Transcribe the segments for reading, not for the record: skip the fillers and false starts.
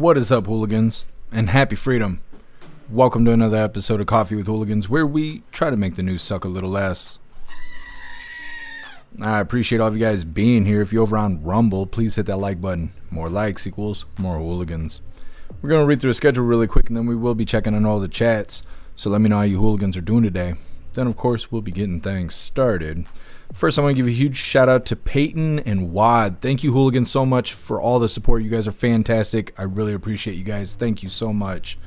What is up, hooligans? And happy freedom. Welcome to another episode of Coffee with Hooligans, where we try to make the news suck a little less. I appreciate all of you guys being here. If you're over on Rumble, please hit that like button. More likes equals more hooligans. We're going to read through the schedule really quick, and then we will be checking on all the chats. So let me know how you hooligans are doing today. Then, of course, we'll be getting things started. First, I want to give a huge shout out to Peyton and Wad. Thank you, hooligans, so much for all the support. You guys are fantastic. I really appreciate you guys. Thank you so much.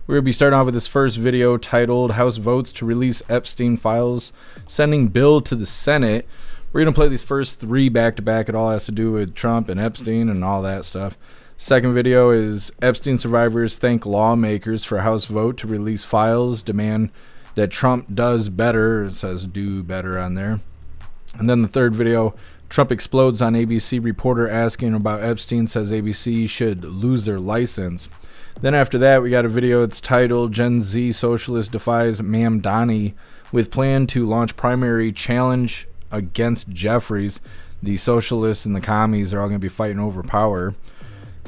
We're going to be starting off with this first video titled House Votes to Release Epstein Files, Sending Bill to the Senate. We're going to play these first three back-to-back. It all has to do with Trump and Epstein and all that stuff. Second video is Epstein survivors thank lawmakers for House vote to release files, demand that Trump does better. It says do better on there. And then the third video, Trump explodes on ABC reporter asking about Epstein, says ABC should lose their license. Then after that, we got a video. It's titled Gen Z Socialist Defies Mamdani with plan to launch primary challenge against Jeffries. The socialists and the commies are all going to be fighting over power.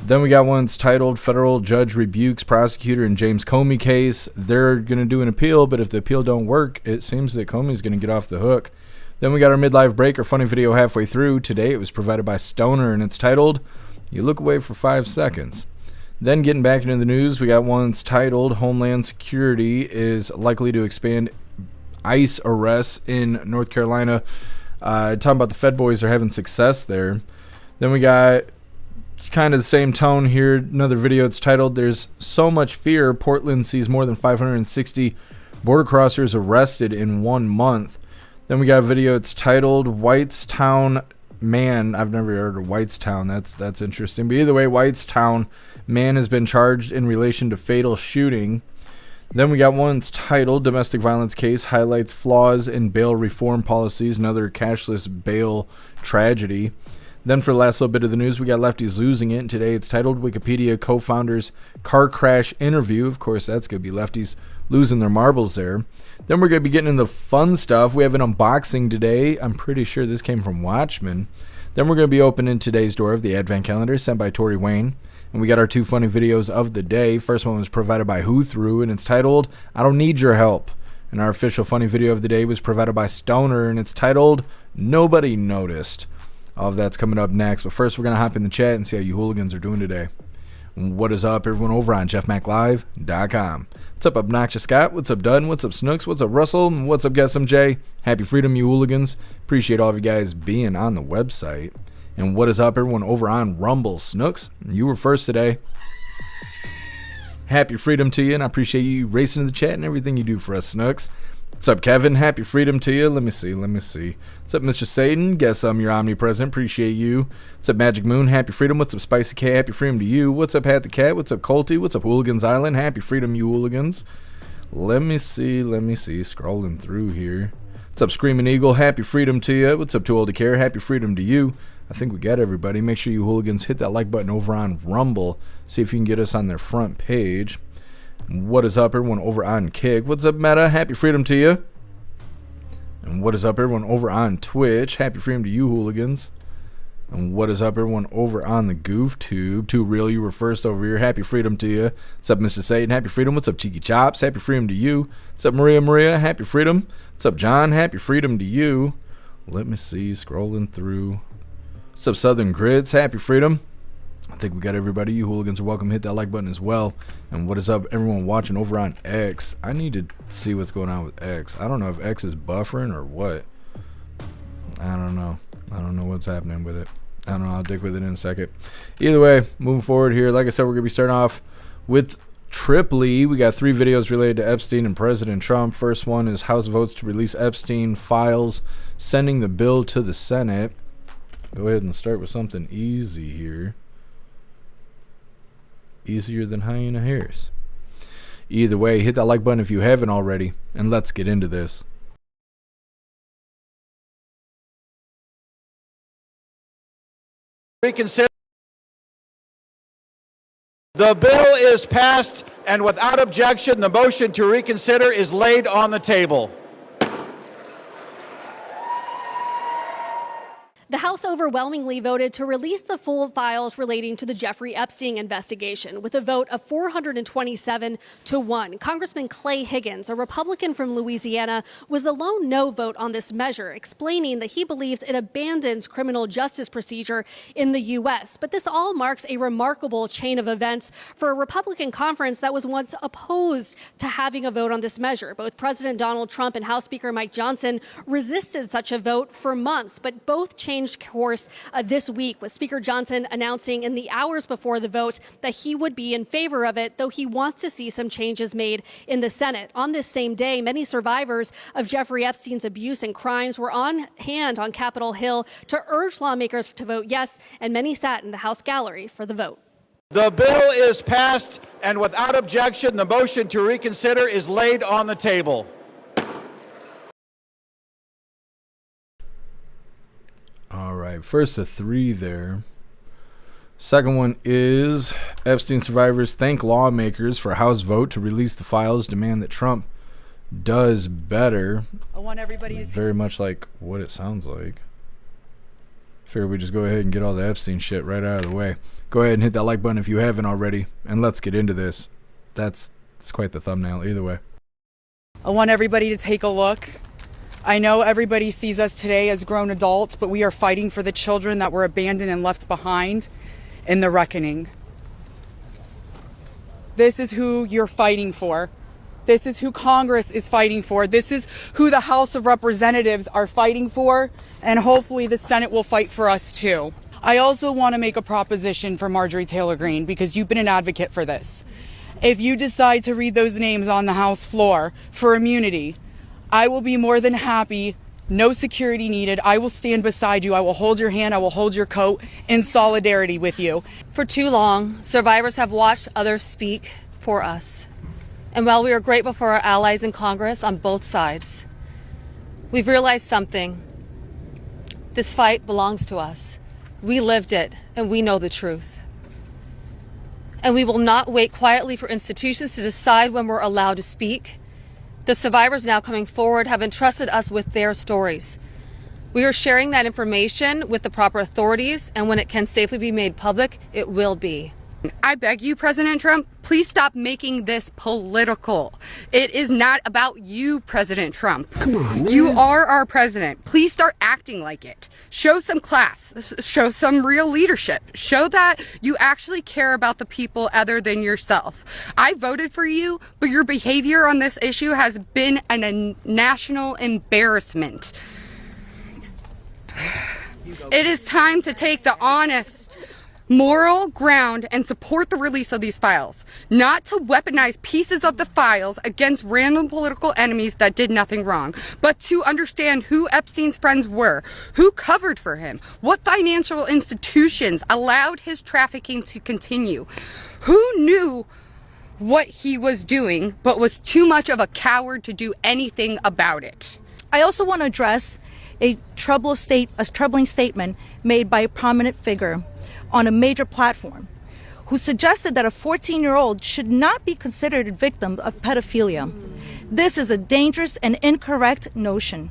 Then we got one that's titled Federal Judge Rebukes Prosecutor in James Comey Case. They're going to do an appeal, but if the appeal don't work, it seems that Comey's going to get off the hook. Then we got our midlife break, our funny video halfway through. Today it was provided by Stoner, and it's titled You Look Away for 5 Seconds. Then getting back into the news, we got one that's titled Homeland Security is likely to expand ICE arrests in North Carolina. Talking about the Fed boys are having success there. Then we got, it's kind of the same tone here, another video. It's titled There's So Much Fear, Portland Sees More Than 560 border crossers arrested in 1 month. Then we got a video. It's titled Whitestown Man. I've never heard of Whitestown. That's interesting. But either way, Whitestown Man has been charged in relation to fatal shooting. Then we got one that's titled Domestic Violence Case Highlights Flaws in Bail Reform Policies. Another cashless bail tragedy. Then for the last little bit of the news, we got Lefties Losing It. And today it's titled Wikipedia Co-Founders Car Crash Interview. Of course, that's going to be Lefties losing their marbles there. Then we're going to be getting into the fun stuff. We have an unboxing today. I'm pretty sure this came from Watchmen. Then we're going to be opening today's door of the Advent Calendar sent by Tori Wayne. And we got our two funny videos of the day. First one was provided by Who Through, and it's titled I Don't Need Your Help. And our official funny video of the day was provided by Stoner, and it's titled Nobody Noticed. All of that's coming up next. But first, we're going to hop in the chat and see how you hooligans are doing today. What is up, everyone over on jeffmaclive.com. What's up, Obnoxious Scott? What's up, Dun? What's up, Snooks? What's up, Russell? What's up, Guess MJ? Happy freedom, you hooligans. Appreciate all of you guys being on the website. And what is up, everyone over on Rumble? Snooks, you were first today. Happy freedom to you, and I appreciate you racing in the chat and everything you do for us, Snooks. What's up, Kevin? Happy freedom to you. Let me see. What's up, Mr. Satan? Guess I'm your omnipresent. Appreciate you. What's up, Magic Moon? Happy freedom. What's up, Spicy K? Happy freedom to you. What's up, Hat the Cat? What's up, Colty? What's up, Hooligans Island? Happy freedom, you hooligans. Let me see. Scrolling through here. What's up, Screaming Eagle? Happy freedom to you. What's up, Too Old to Care? Happy freedom to you. I think we got everybody. Make sure you hooligans hit that like button over on Rumble. See if you can get us on their front page. What is up, everyone over on Kick? What's up, Meta? Happy freedom to you. And what is up, everyone over on Twitch? Happy freedom to you, hooligans. And what is up, everyone over on the Goof Tube? Too Real, you were first over here. Happy freedom to you. What's up, Mr. Satan? Happy freedom. What's up, Cheeky Chops? Happy freedom to you. What's up, Maria? Happy freedom. What's up, John? Happy freedom to you. Let me see. Scrolling through. What's up, Southern Grits? Happy freedom. I think we got everybody. You hooligans are welcome. Hit that like button as well. And what is up, everyone watching over on X? I need to see what's going on with X. I don't know if X is buffering or what. I don't know what's happening with it. I don't know. I'll dig with it in a second. Either way, moving forward here. Like I said, we're going to be starting off with Triply. We got 3 videos related to Epstein and President Trump. First one is House votes to release Epstein files, sending the bill to the Senate. Go ahead and start with something easy here. Easier than hyena hairs. Either way, hit that like button if you haven't already, and let's get into this. Reconsider. The bill is passed, and without objection, the motion to reconsider is laid on the table. The House overwhelmingly voted to release the full files relating to the Jeffrey Epstein investigation with a vote of 427 to 1. Congressman Clay Higgins, a Republican from Louisiana, was the lone no vote on this measure, explaining that he believes it abandons criminal justice procedure in the U.S. But this all marks a remarkable chain of events for a Republican conference that was once opposed to having a vote on this measure. Both President Donald Trump and House Speaker Mike Johnson resisted such a vote for months, but both changed course this week, with Speaker Johnson announcing in the hours before the vote that he would be in favor of it, though he wants to see some changes made in the Senate. On this same day, many survivors of Jeffrey Epstein's abuse and crimes were on hand on Capitol Hill to urge lawmakers to vote yes, and many sat in the House gallery for the vote. The bill is passed, and without objection, the motion to reconsider is laid on the table. All right, first of three there. Second one is Epstein survivors thank lawmakers for House vote to release the files, demand that Trump does better. I want everybody to very much like what it sounds like. Figure we just go ahead and get all the Epstein shit right out of the way. Go ahead and hit that like button if you haven't already, and let's get into this. It's quite the thumbnail either way. I want everybody to take a look. I know everybody sees us today as grown adults, but we are fighting for the children that were abandoned and left behind in the reckoning. This is who you're fighting for. This is who Congress is fighting for. This is who the House of Representatives are fighting for, and hopefully the Senate will fight for us too. I also want to make a proposition for Marjorie Taylor Greene, because you've been an advocate for this. If you decide to read those names on the House floor for immunity, I will be more than happy. No security needed. I will stand beside you. I will hold your hand. I will hold your coat in solidarity with you. For too long, survivors have watched others speak for us. And while we are grateful for our allies in Congress on both sides, we've realized something. This fight belongs to us. We lived it, and we know the truth. And we will not wait quietly for institutions to decide when we're allowed to speak. The survivors now coming forward have entrusted us with their stories. We are sharing that information with the proper authorities, and when it can safely be made public, it will be. I beg you, President Trump, please stop making this political. It is not about you, President Trump. Come on, man. You are our president. Please start acting like it. Show some class. Show some real leadership. Show that you actually care about the people other than yourself. I voted for you, but your behavior on this issue has been a national embarrassment. It is time to take the honest, moral ground and support the release of these files, not to weaponize pieces of the files against random political enemies that did nothing wrong, but to understand who Epstein's friends were, who covered for him, what financial institutions allowed his trafficking to continue, who knew what he was doing but was too much of a coward to do anything about it. I also want to address a troubling statement made by a prominent figure on a major platform who suggested that a 14-year-old should not be considered a victim of pedophilia. This is a dangerous and incorrect notion.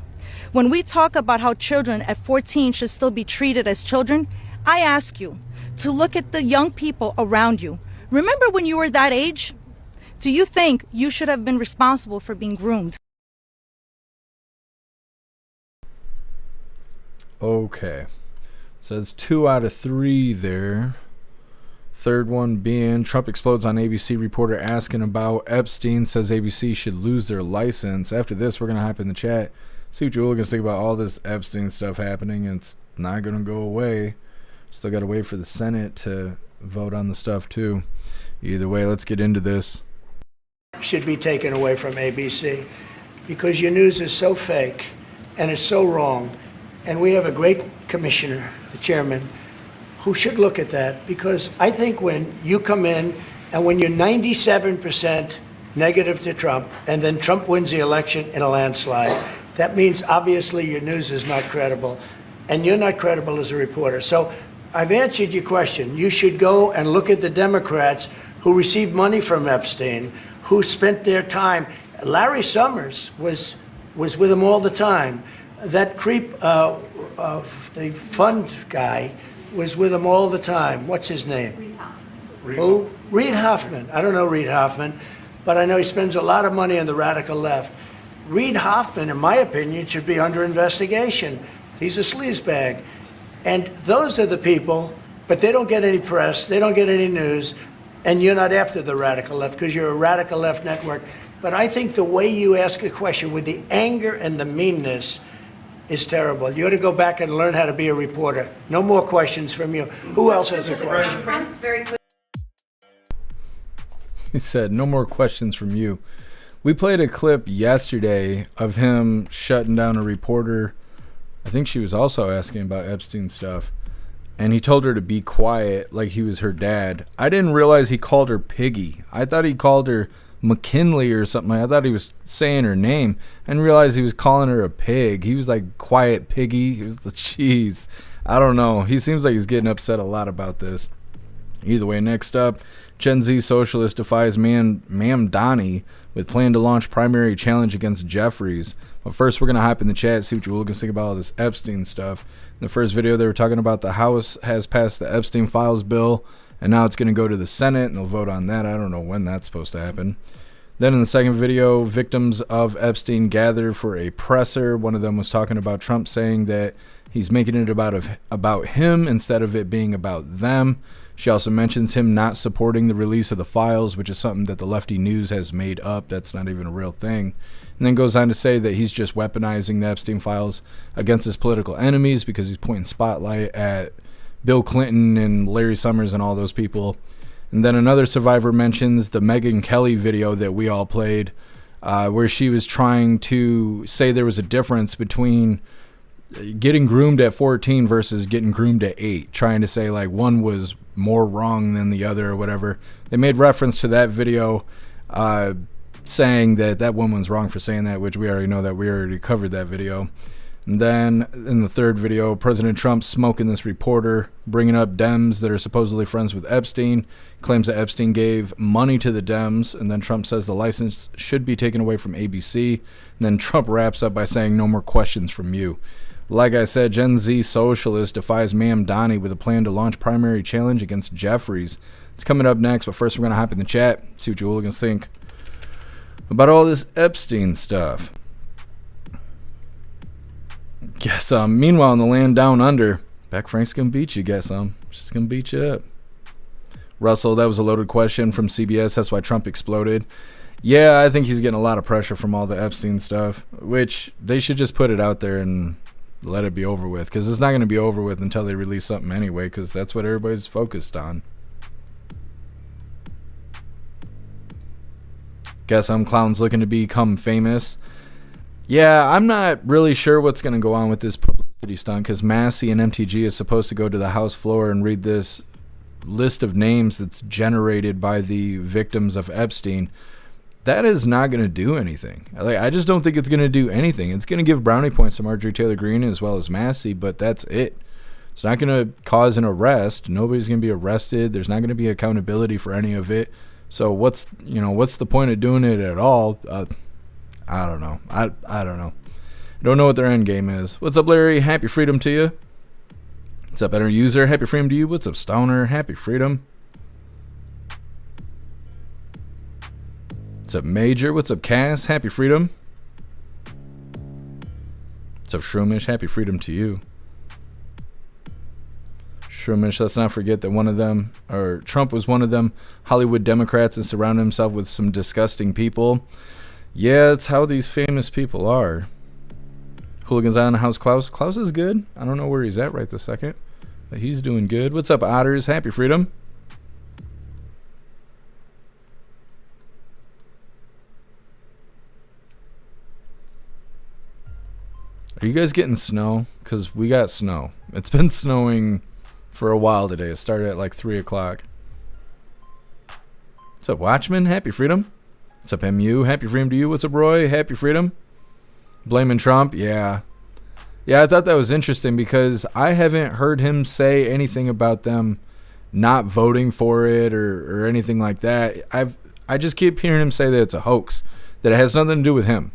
When we talk about how children at 14 should still be treated as children, I ask you to look at the young people around you. Remember when you were that age? Do you think you should have been responsible for being groomed? Okay. So it's 2 out of 3 there. Third one being Trump explodes on ABC reporter asking about Epstein, says ABC should lose their license. After this, we're going to hop in the chat, see what you hooligans think about all this Epstein stuff happening. And it's not going to go away. Still got to wait for the Senate to vote on the stuff too. Either way, let's get into this. Should be taken away from ABC because your news is so fake and it's so wrong. And we have a great commissioner, the chairman, who should look at that, because I think when you come in and when you're 97% negative to Trump and then Trump wins the election in a landslide, that means obviously your news is not credible and you're not credible as a reporter. So I've answered your question. You should go and look at the Democrats who received money from Epstein, who spent their time. Larry Summers was with him all the time. That creep, the fund guy, was with him all the time. What's his name? Reid Hoffman. Who? Reid Hoffman. I don't know Reid Hoffman, but I know he spends a lot of money on the radical left. Reid Hoffman, in my opinion, should be under investigation. He's a sleazebag. And those are the people, but they don't get any press, they don't get any news, and you're not after the radical left because you're a radical left network. But I think the way you ask a question with the anger and the meanness is terrible. You ought to go back and learn how to be a reporter. No more questions from you. Who else has a question? He said, no more questions from you. We played a clip yesterday of him shutting down a reporter. I think she was also asking about Epstein stuff. And he told her to be quiet like he was her dad. I didn't realize he called her Piggy. I thought he called her McKinley or something. I thought he was saying her name. I didn't realize he was calling her a pig. He was like, quiet Piggy. It was the cheese. I don't know. He seems like he's getting upset a lot about this. Either way, next up, Gen Z socialist defies Ma'am Donnie with plan to launch primary challenge against Jeffries. But first, we're going to hop in the chat, see what you hooligans think about all this Epstein stuff. In the first video, they were talking about the House has passed the Epstein Files Bill, and now it's going to go to the Senate, and they'll vote on that. I don't know when that's supposed to happen. Then in the second video, victims of Epstein gathered for a presser. One of them was talking about Trump saying that he's making it about him instead of it being about them. She also mentions him not supporting the release of the files, which is something that the lefty news has made up. That's not even a real thing. And then goes on to say that he's just weaponizing the Epstein files against his political enemies because he's pointing spotlight at Bill Clinton and Larry Summers and all those people. And then another survivor mentions the Megyn Kelly video that we all played, where she was trying to say there was a difference between getting groomed at 14 versus getting groomed at 8, trying to say like one was more wrong than the other or whatever. They made reference to that video, saying that that woman's wrong for saying that, which we already know that we already covered that video. And then in the third video, President Trump smoking this reporter, bringing up Dems that are supposedly friends with Epstein, claims that Epstein gave money to the Dems, and then Trump says the license should be taken away from ABC. And then Trump wraps up by saying no more questions from you. Like I said, Gen Z socialist defies Ma'am Donnie with a plan to launch primary challenge against Jeffries. It's coming up next, but first we're going to hop in the chat, see what you hooligans think about all this Epstein stuff. Guess meanwhile, in the land down under, Beck Frank's going to beat you, guess she's going to beat you up. Russell, that was a loaded question from CBS. That's why Trump exploded. Yeah, I think he's getting a lot of pressure from all the Epstein stuff, which they should just put it out there and let it be over with, because it's not going to be over with until they release something anyway, because that's what everybody's focused on. Guess clowns looking to become famous. Yeah, I'm not really sure what's going to go on with this publicity stunt, because Massey and MTG is supposed to go to the House floor and read this list of names that's generated by the victims of Epstein. That is not going to do anything. I just don't think it's going to do anything. It's going to give brownie points to Marjorie Taylor Greene as well as Massey, but that's it. It's not going to cause an arrest. Nobody's going to be arrested. There's not going to be accountability for any of it. So what's the point of doing it at all? I don't know. I don't know. I don't know what their end game is. What's up, Larry? Happy freedom to you. What's up, Better User? Happy freedom to you. What's up, Stoner? Happy freedom. What's up, Major? What's up, Cass? Happy freedom. What's up, Shroomish? Happy freedom to you. Shroomish, let's not forget that one of them, or Trump was one of them Hollywood Democrats and surrounded himself with some disgusting people. Yeah, it's how these famous people are. Hooligans on House Klaus. Klaus is good. I don't know where he's at right this second, but he's doing good. What's up, Otters? Happy freedom. Are you guys getting snow? Because we got snow. It's been snowing for a while today. It started at like 3 o'clock. What's up, Watchman? Happy freedom. What's up, MU? Happy freedom to you. What's up, Roy? Happy freedom. Blaming Trump? Yeah. Yeah, I thought that was interesting because I haven't heard him say anything about them not voting for it or anything like that. I just keep hearing him say that it's a hoax, that it has nothing to do with him.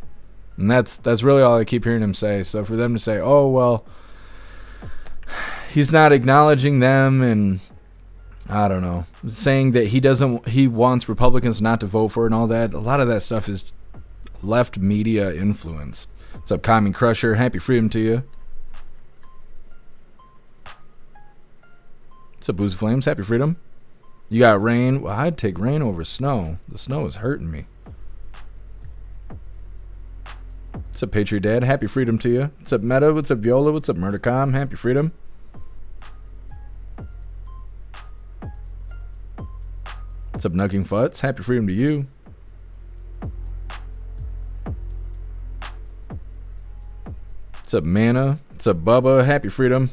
And that's really all I keep hearing him say. So for them to say, oh, well, he's not acknowledging them, and I don't know, saying that he wants Republicans not to vote for it and all that, a lot of that stuff is left media influence. What's up, Commie Crusher? Happy freedom to you. What's up, Boozy Flames? Happy freedom. You got rain. Well, I'd take rain over snow. The snow is hurting me. What's up, Patriot Dad? Happy freedom to you. What's up, Meta? What's up, Viola? What's up, Murdercom? Happy freedom. What's up, Nucking Futz? Happy freedom to you. What's up, Mana? What's up, Bubba? Happy freedom.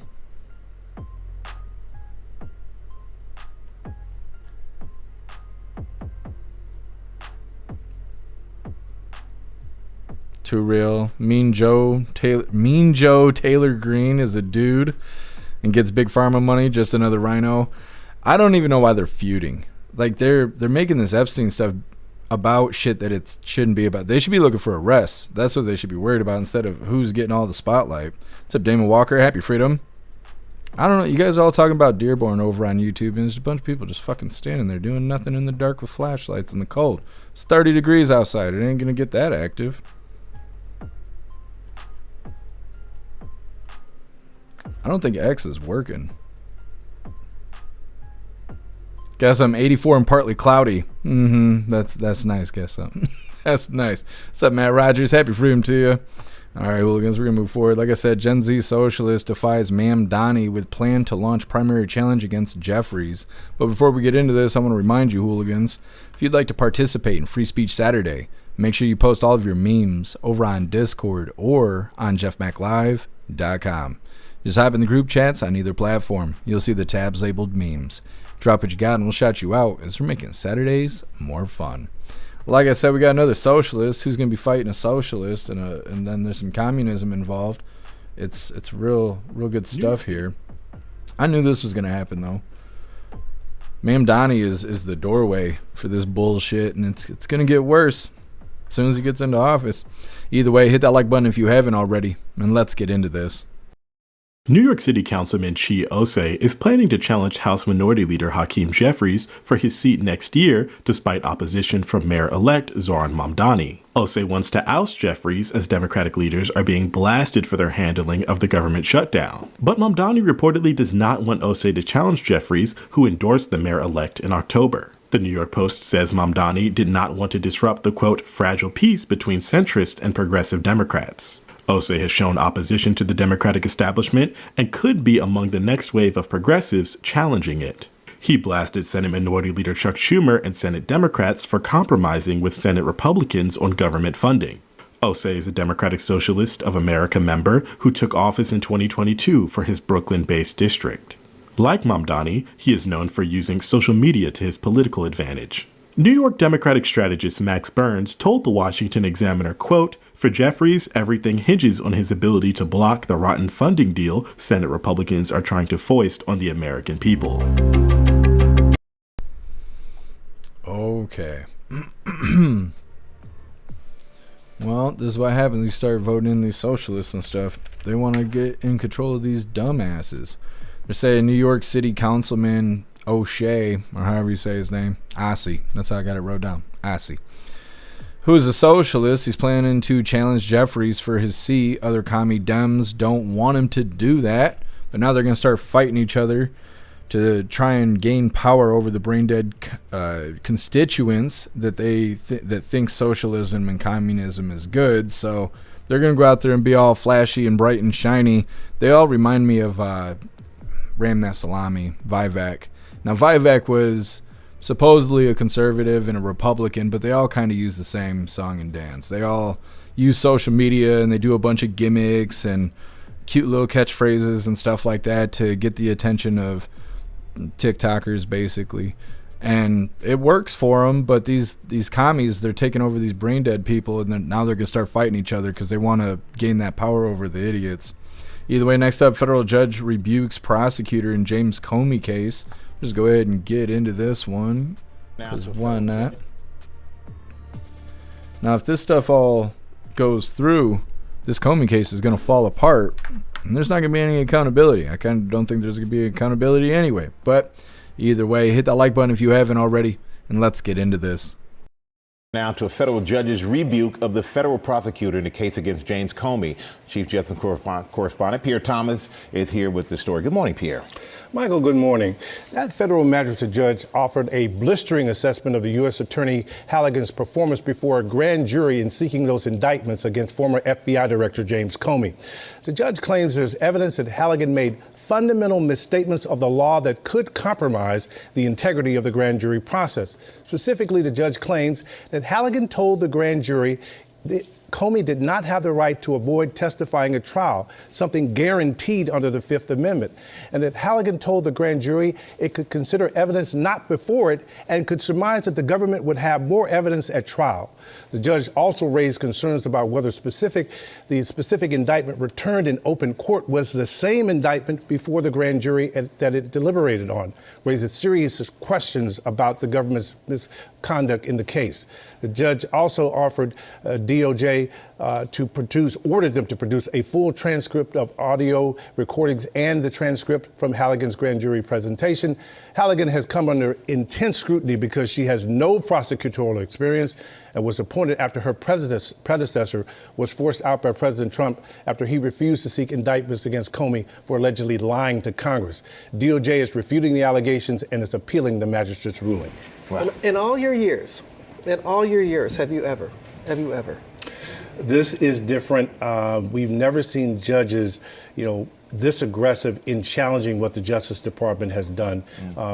Too real. Mean Joe Taylor Green is a dude and gets big pharma money. Just another rhino. I don't even know why they're feuding. Like they're making this Epstein stuff about shit that it shouldn't be about. They should be looking for arrests. That's what they should be worried about instead of who's getting all the spotlight. What's up, Damon Walker? Happy freedom. I don't know. You guys are all talking about Dearborn over on YouTube, and there's a bunch of people just fucking standing there doing nothing in the dark with flashlights in the cold. It's 30 degrees outside. It ain't gonna get that active. I don't think X is working. Guess I'm 84 and partly cloudy. That's nice. Guess something. That's nice. What's up, Matt Rogers? Happy freedom to you. All right, hooligans, we're gonna move forward. Like I said, Gen Z socialist defies Mamdani with plan to launch primary challenge against Jeffries. But before we get into this, I want to remind you, hooligans, if you'd like to participate in Free Speech Saturday, make sure you post all of your memes over on Discord or on jeffmaclive.com. Just hop in the group chats on either platform. You'll see the tabs labeled memes. Drop what you got and we'll shout you out as we're making Saturdays more fun. Like I said, we got another socialist who's going to be fighting a socialist, and then there's some communism involved. It's real good stuff here. I knew this was going to happen, though. Mamdani is the doorway for this bullshit, and it's going to get worse as soon as he gets into office. Either way, hit that like button if you haven't already, and let's get into this. New York City Councilman Chi Osei is planning to challenge House Minority Leader Hakeem Jeffries for his seat next year, despite opposition from Mayor-elect Zoran Mamdani. Osei wants to oust Jeffries as Democratic leaders are being blasted for their handling of the government shutdown. But Mamdani reportedly does not want Osei to challenge Jeffries, who endorsed the mayor-elect in October. The New York Post says Mamdani did not want to disrupt the, quote, fragile peace between centrist and progressive Democrats. Osei has shown opposition to the Democratic establishment and could be among the next wave of progressives challenging it. He blasted Senate Minority Leader Chuck Schumer and Senate Democrats for compromising with Senate Republicans on government funding. Osei is a Democratic Socialist of America member who took office in 2022 for his Brooklyn-based district. Like Mamdani, he is known for using social media to his political advantage. New York Democratic strategist Max Burns told the Washington Examiner, quote, "For Jeffries, everything hinges on his ability to block the rotten funding deal Senate Republicans are trying to foist on the American people." Okay. Well, this is what happens. You start voting in these socialists and stuff. They want to get in control of these dumbasses. They're saying New York City Councilman O'Shea, or however you say his name, Ossie. That's how I got it wrote down. Ossie. Who's a socialist. He's planning to challenge Jeffries for his seat. Other commie Dems don't want him to do that, but now they're going to start fighting each other to try and gain power over the brain-dead constituents that that think socialism and communism is good. So they're going to go out there and be all flashy and bright and shiny. They all remind me of Ram That Salami, Vivek. Now, Vivek was supposedly a conservative and a Republican, but they all kind of use the same song and dance. They all use social media and they do a bunch of gimmicks and cute little catchphrases and stuff like that to get the attention of TikTokers, basically. And it works for them, but these commies, they're taking over these brain dead people, and then now they're going to start fighting each other because they want to gain that power over the idiots. Either way, next up, federal judge rebukes prosecutor in James Comey case. Just go ahead and get into this one, because why not? Now, if this stuff all goes through, this Comey case is going to fall apart, and there's not going to be any accountability. I kind of don't think there's going to be accountability anyway. But either way, hit that like button if you haven't already, and let's get into this. Now to a federal judge's rebuke of the federal prosecutor in the case against James Comey. Chief Justice correspondent Pierre Thomas is here with the story. Good morning, Pierre. Michael, good morning. That federal magistrate judge offered a blistering assessment of the U.S. Attorney Halligan's performance before a grand jury in seeking those indictments against former FBI Director James Comey. The judge claims there's evidence that Halligan made fundamental misstatements of the law that could compromise the integrity of the grand jury process. Specifically, the judge claims that Halligan told the grand jury that Comey did not have the right to avoid testifying at trial, something guaranteed under the Fifth Amendment, and that Halligan told the grand jury it could consider evidence not before it and could surmise that the government would have more evidence at trial. The judge also raised concerns about whether the specific indictment returned in open court was the same indictment before the grand jury that it deliberated on, raising serious questions about the government's misconduct in the case. The judge also offered DOJ ordered them to produce a full transcript of audio recordings and the transcript from Halligan's grand jury presentation. Halligan has come under intense scrutiny because she has no prosecutorial experience and was appointed after her predecessor was forced out by President Trump after he refused to seek indictments against Comey for allegedly lying to Congress. DOJ is refuting the allegations and is appealing the magistrate's ruling. Wow. In all your years, have you ever? This is different. We've never seen judges, this aggressive in challenging what the Justice Department has done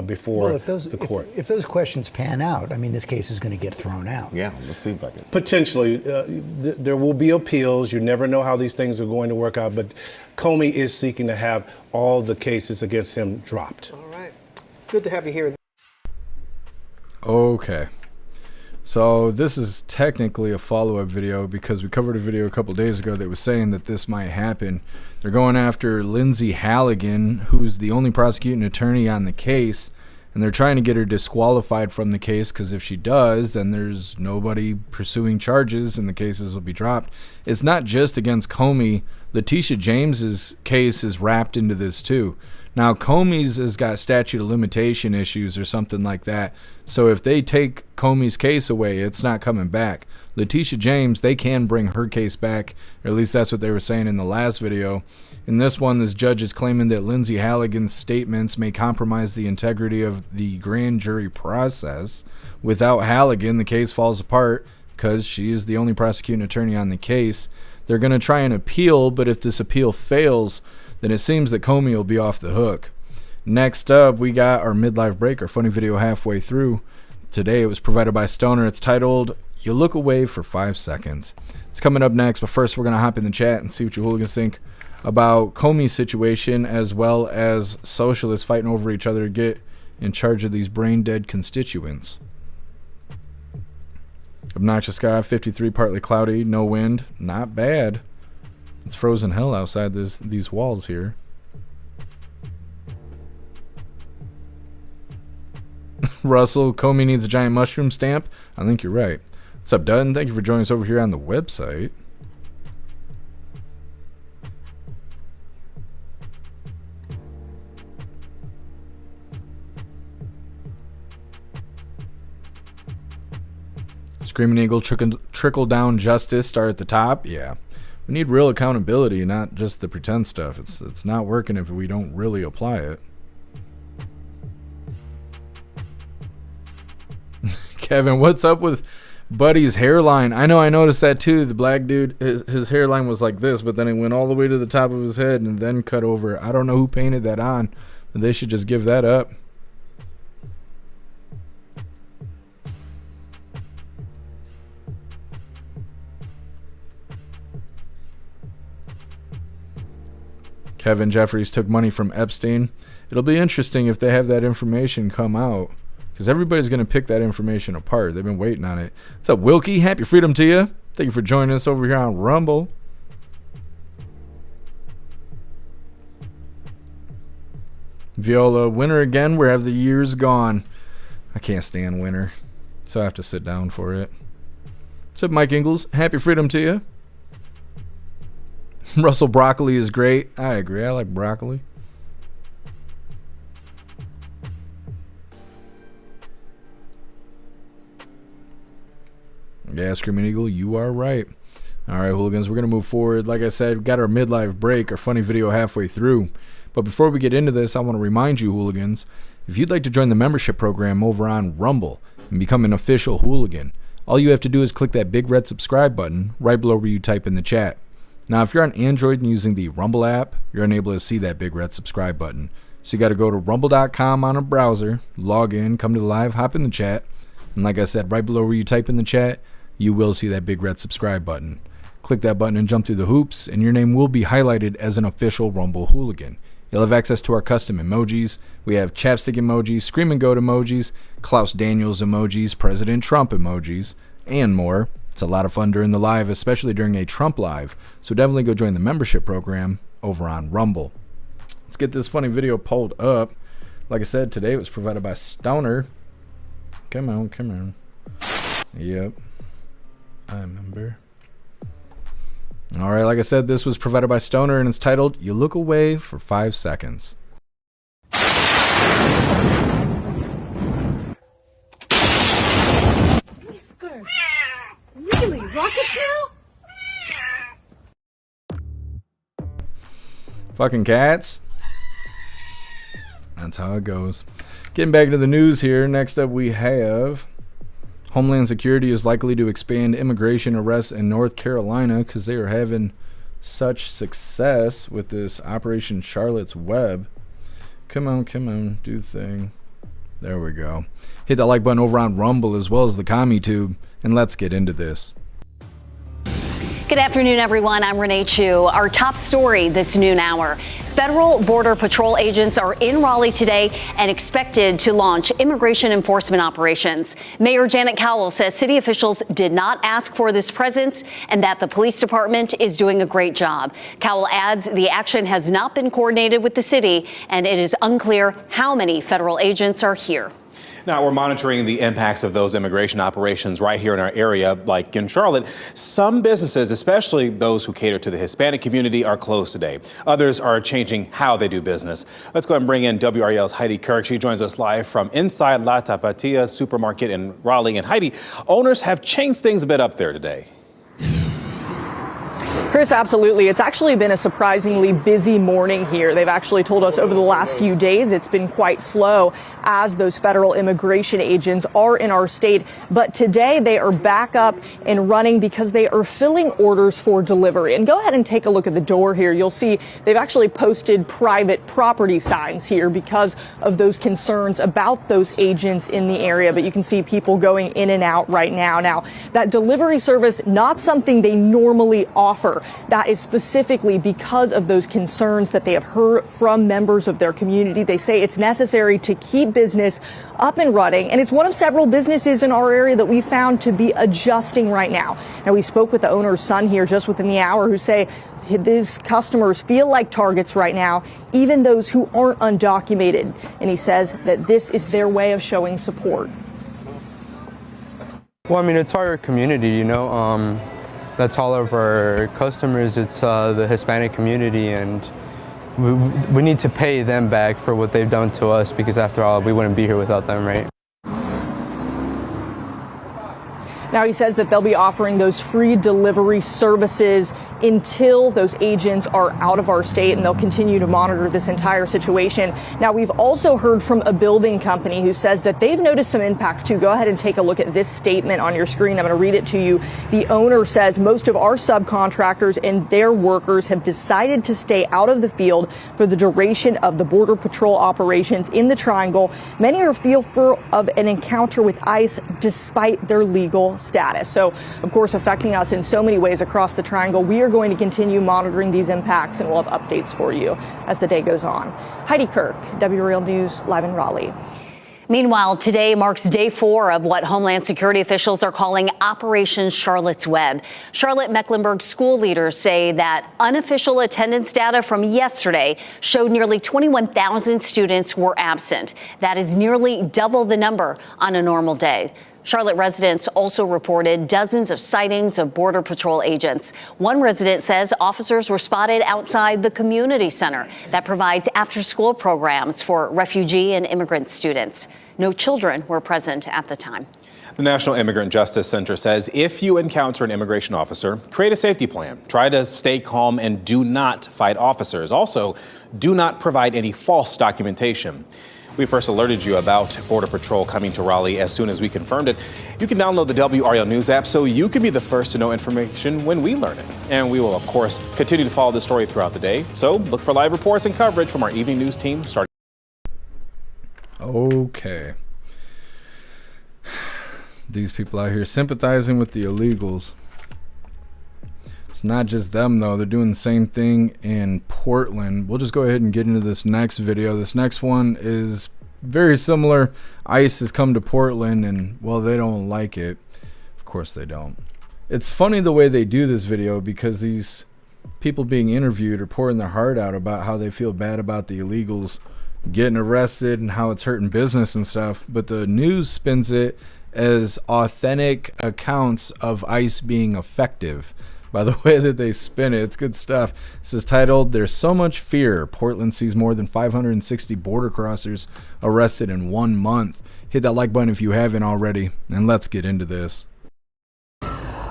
before the court. If those questions pan out, this case is going to get thrown out. Yeah, it seems like it. Potentially. There will be appeals. You never know how these things are going to work out, but Comey is seeking to have all the cases against him dropped. All right. Good to have you here. Okay. So this is technically a follow-up video because we covered a video a couple days ago that was saying that this might happen. They're going after Lindsay Halligan, who's the only prosecuting attorney on the case, and they're trying to get her disqualified from the case because if she does, then there's nobody pursuing charges and the cases will be dropped. It's not just against Comey. Letitia James's case is wrapped into this too. Now, Comey's has got statute of limitation issues or something like that. So if they take Comey's case away, it's not coming back. Letitia James, they can bring her case back, or at least that's what they were saying in the last video. In this one, this judge is claiming that Lindsay Halligan's statements may compromise the integrity of the grand jury process. Without Halligan, the case falls apart because she is the only prosecuting attorney on the case. They're going to try and appeal, but if this appeal fails, then it seems that Comey will be off the hook. Next up, we got our midlife break, our funny video halfway through. Today it was provided by Stoner. It's titled, You Look Away for 5 Seconds. It's coming up next, but first we're going to hop in the chat and see what you hooligans think about Comey's situation as well as socialists fighting over each other to get in charge of these brain-dead constituents. Obnoxious sky, 53, partly cloudy, no wind. Not bad. It's frozen hell outside these walls here. Russell, Comey needs a giant mushroom stamp. I think you're right. What's up, Dutton? Thank you for joining us over here on the website. Screaming Eagle, trickle down justice, start at the top. Yeah. We need real accountability, not just the pretend stuff. It's not working if we don't really apply it. Kevin, what's up with Buddy's hairline? I know, I noticed that too. The black dude, his hairline was like this, but then it went all the way to the top of his head and then cut over. I don't know who painted that on, but they should just give that up. Kevin Jeffries took money from Epstein. It'll be interesting if they have that information come out, because everybody's going to pick that information apart. They've been waiting on it. What's up, Wilkie? Happy freedom to you. Thank you for joining us over here on Rumble. Viola, winter again. Where have the years gone? I can't stand winter, so I have to sit down for it. What's up, Mike Ingalls? Happy freedom to you. Russell Broccoli is great. I agree. I like broccoli. Yeah, Screaming Eagle, you are right. All right, hooligans, we're going to move forward. Like I said, we got our midlife break, our funny video halfway through. But before we get into this, I want to remind you, hooligans, if you'd like to join the membership program over on Rumble and become an official hooligan, all you have to do is click that big red subscribe button right below where you type in the chat. Now, if you're on Android and using the Rumble app, you're unable to see that big red subscribe button. So you got to go to rumble.com on a browser, log in, come to the live, hop in the chat. And like I said, right below where you type in the chat, you will see that big red subscribe button. Click that button and jump through the hoops, and your name will be highlighted as an official Rumble hooligan. You'll have access to our custom emojis. We have chapstick emojis, scream and goat emojis, Klaus Daniels emojis, President Trump emojis, and more. It's a lot of fun during the live, especially during a Trump live. So definitely go join the membership program over on Rumble. Let's get this funny video pulled up. Like I said, today it was provided by Stoner. Come on, come on. Yep. I remember. All right, like I said, this was provided by Stoner, and it's titled, You Look Away for 5 Seconds. Whiskers. Really? Rockets now? Fucking cats. That's how it goes. Getting back to the news here. Next up, we have Homeland Security is likely to expand immigration arrests in North Carolina because they are having such success with this Operation Charlotte's Web. Come on, do the thing. There we go. Hit that like button over on Rumble as well as the CommuTube, and let's get into this. Good afternoon, everyone. I'm Renee Chu. Our top story this noon hour. Federal Border Patrol agents are in Raleigh today and expected to launch immigration enforcement operations. Mayor Janet Cowell says city officials did not ask for this presence and that the police department is doing a great job. Cowell adds the action has not been coordinated with the city and it is unclear how many federal agents are here. Now, we're monitoring the impacts of those immigration operations right here in our area, like in Charlotte. Some businesses, especially those who cater to the Hispanic community, are closed today. Others are changing how they do business. Let's go ahead and bring in WREL's Heidi Kirk. She joins us live from inside La Tapatia supermarket in Raleigh. And Heidi, owners have changed things a bit up there today. Chris, absolutely. It's actually been a surprisingly busy morning here. They've actually told us over the last few days it's been quite slow as those federal immigration agents are in our state. But today they are back up and running because they are filling orders for delivery. And go ahead and take a look at the door here. You'll see they've actually posted private property signs here because of those concerns about those agents in the area. But you can see people going in and out right now. Now, that delivery service, not something they normally offer. That is specifically because of those concerns that they have heard from members of their community. They say it's necessary to keep business up and running, and it's one of several businesses in our area that we found to be adjusting right now. Now, we spoke with the owner's son here just within the hour who say these customers feel like targets right now, even those who aren't undocumented. And he says that this is their way of showing support. Well, I mean, it's our community, you know. That's all of our customers. It's the Hispanic community, and we need to pay them back for what they've done to us, because after all, we wouldn't be here without them, right? Now, he says that they'll be offering those free delivery services until those agents are out of our state, and they'll continue to monitor this entire situation. Now, we've also heard from a building company who says that they've noticed some impacts too. Go ahead and take a look at this statement on your screen. I'm going to read it to you. The owner says most of our subcontractors and their workers have decided to stay out of the field for the duration of the Border Patrol operations in the Triangle. Many are fearful of an encounter with ICE despite their legal status. So, of course, affecting us in so many ways across the Triangle. We are going to continue monitoring these impacts, and we'll have updates for you as the day goes on. Heidi Kirk, WREL News, live in Raleigh. Meanwhile, today marks day 4 of what Homeland Security officials are calling Operation Charlotte's Web. Charlotte-Mecklenburg school leaders say that unofficial attendance data from yesterday showed nearly 21,000 students were absent. That is nearly double the number on a normal day. Charlotte residents also reported dozens of sightings of Border Patrol agents. One resident says officers were spotted outside the community center that provides after-school programs for refugee and immigrant students. No children were present at the time. The National Immigrant Justice Center says if you encounter an immigration officer, create a safety plan. Try to stay calm and do not fight officers. Also, do not provide any false documentation. We first alerted you about Border Patrol coming to Raleigh as soon as we confirmed it. You can download the WRAL News app so you can be the first to know information when we learn it. And we will, of course, continue to follow this story throughout the day. So look for live reports and coverage from our evening news team starting. Okay. These people out here sympathizing with the illegals. It's not just them, though. They're doing the same thing in Portland. We'll just go ahead and get into this next video. This next one is very similar. ICE has come to Portland, and, well, they don't like it. Of course they don't. It's funny the way they do this video, because these people being interviewed are pouring their heart out about how they feel bad about the illegals getting arrested and how it's hurting business and stuff. But the news spins it as authentic accounts of ICE being effective. By the way that they spin it, it's good stuff. This is titled, "There's So Much Fear. Portland Sees More Than 560 Border Crossers Arrested in 1 Month." Hit that like button if you haven't already, and let's get into this.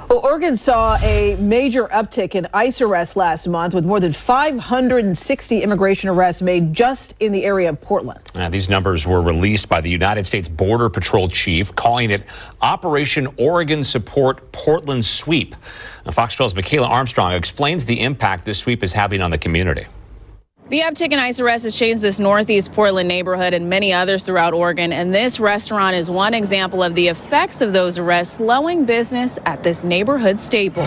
Well, Oregon saw a major uptick in ICE arrests last month, with more than 560 immigration arrests made just in the area of Portland. These numbers were released by the United States Border Patrol chief, calling it Operation Oregon Support Portland Sweep. Fox 12's Michaela Armstrong explains the impact this sweep is having on the community. The uptick in ICE arrests has changed this northeast Portland neighborhood and many others throughout Oregon, and this restaurant is one example of the effects of those arrests slowing business at this neighborhood staple.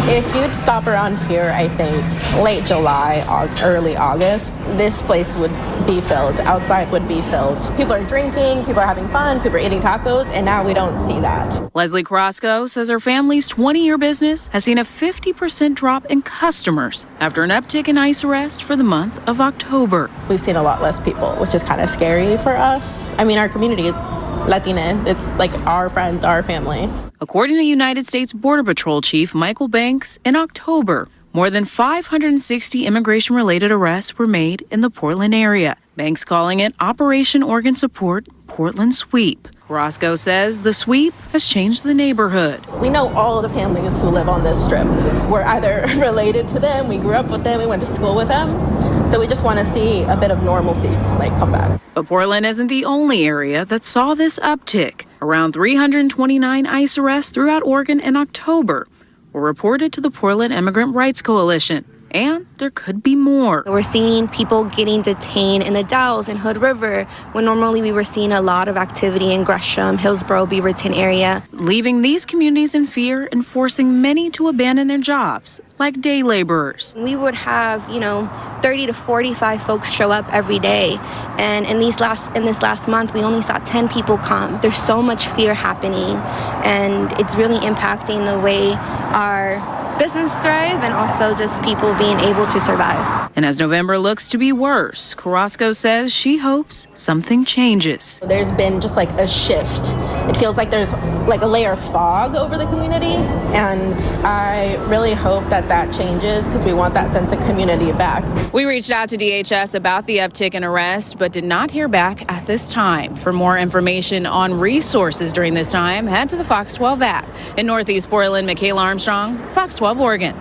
If you'd stop around here, I think late July, early August, this place would be filled. Outside would be filled. People are drinking, people are having fun, people are eating tacos, and now we don't see that. Leslie Carrasco says her family's 20-year business has seen a 50% drop in customers after an uptick in ICE arrests for the month of October. We've seen a lot less people, which is kind of scary for us. I mean, our community, it's Latina. It's like our friends, our family. According to United States Border Patrol Chief Michael Banks, in October, more than 560 immigration-related arrests were made in the Portland area. Banks calling it Operation Oregon Support Portland Sweep. Carrasco says the sweep has changed the neighborhood. We know all of the families who live on this strip. We're either related to them, we grew up with them, we went to school with them. So we just want to see a bit of normalcy come back. But Portland isn't the only area that saw this uptick. Around 329 ICE arrests throughout Oregon in October were reported to the Portland Immigrant Rights Coalition. And there could be more. We're seeing people getting detained in the Dalles and Hood River, when normally we were seeing a lot of activity in Gresham, Hillsborough, Beaverton area. Leaving these communities in fear and forcing many to abandon their jobs, like day laborers. We would have, 30 to 45 folks show up every day. And in this last month, we only saw 10 people come. There's so much fear happening, and it's really impacting the way our business thrive and also just people being able to survive. And as November looks to be worse, Carrasco says she hopes something changes. There's been just like a shift. It feels like there's like a layer of fog over the community, and I really hope that changes, because we want that sense of community back. We reached out to DHS about the uptick in arrests, but did not hear back at this time. For more information on resources during this time, head to the Fox 12 app. In Northeast Portland, Michaela Armstrong, Fox 12 Oregon.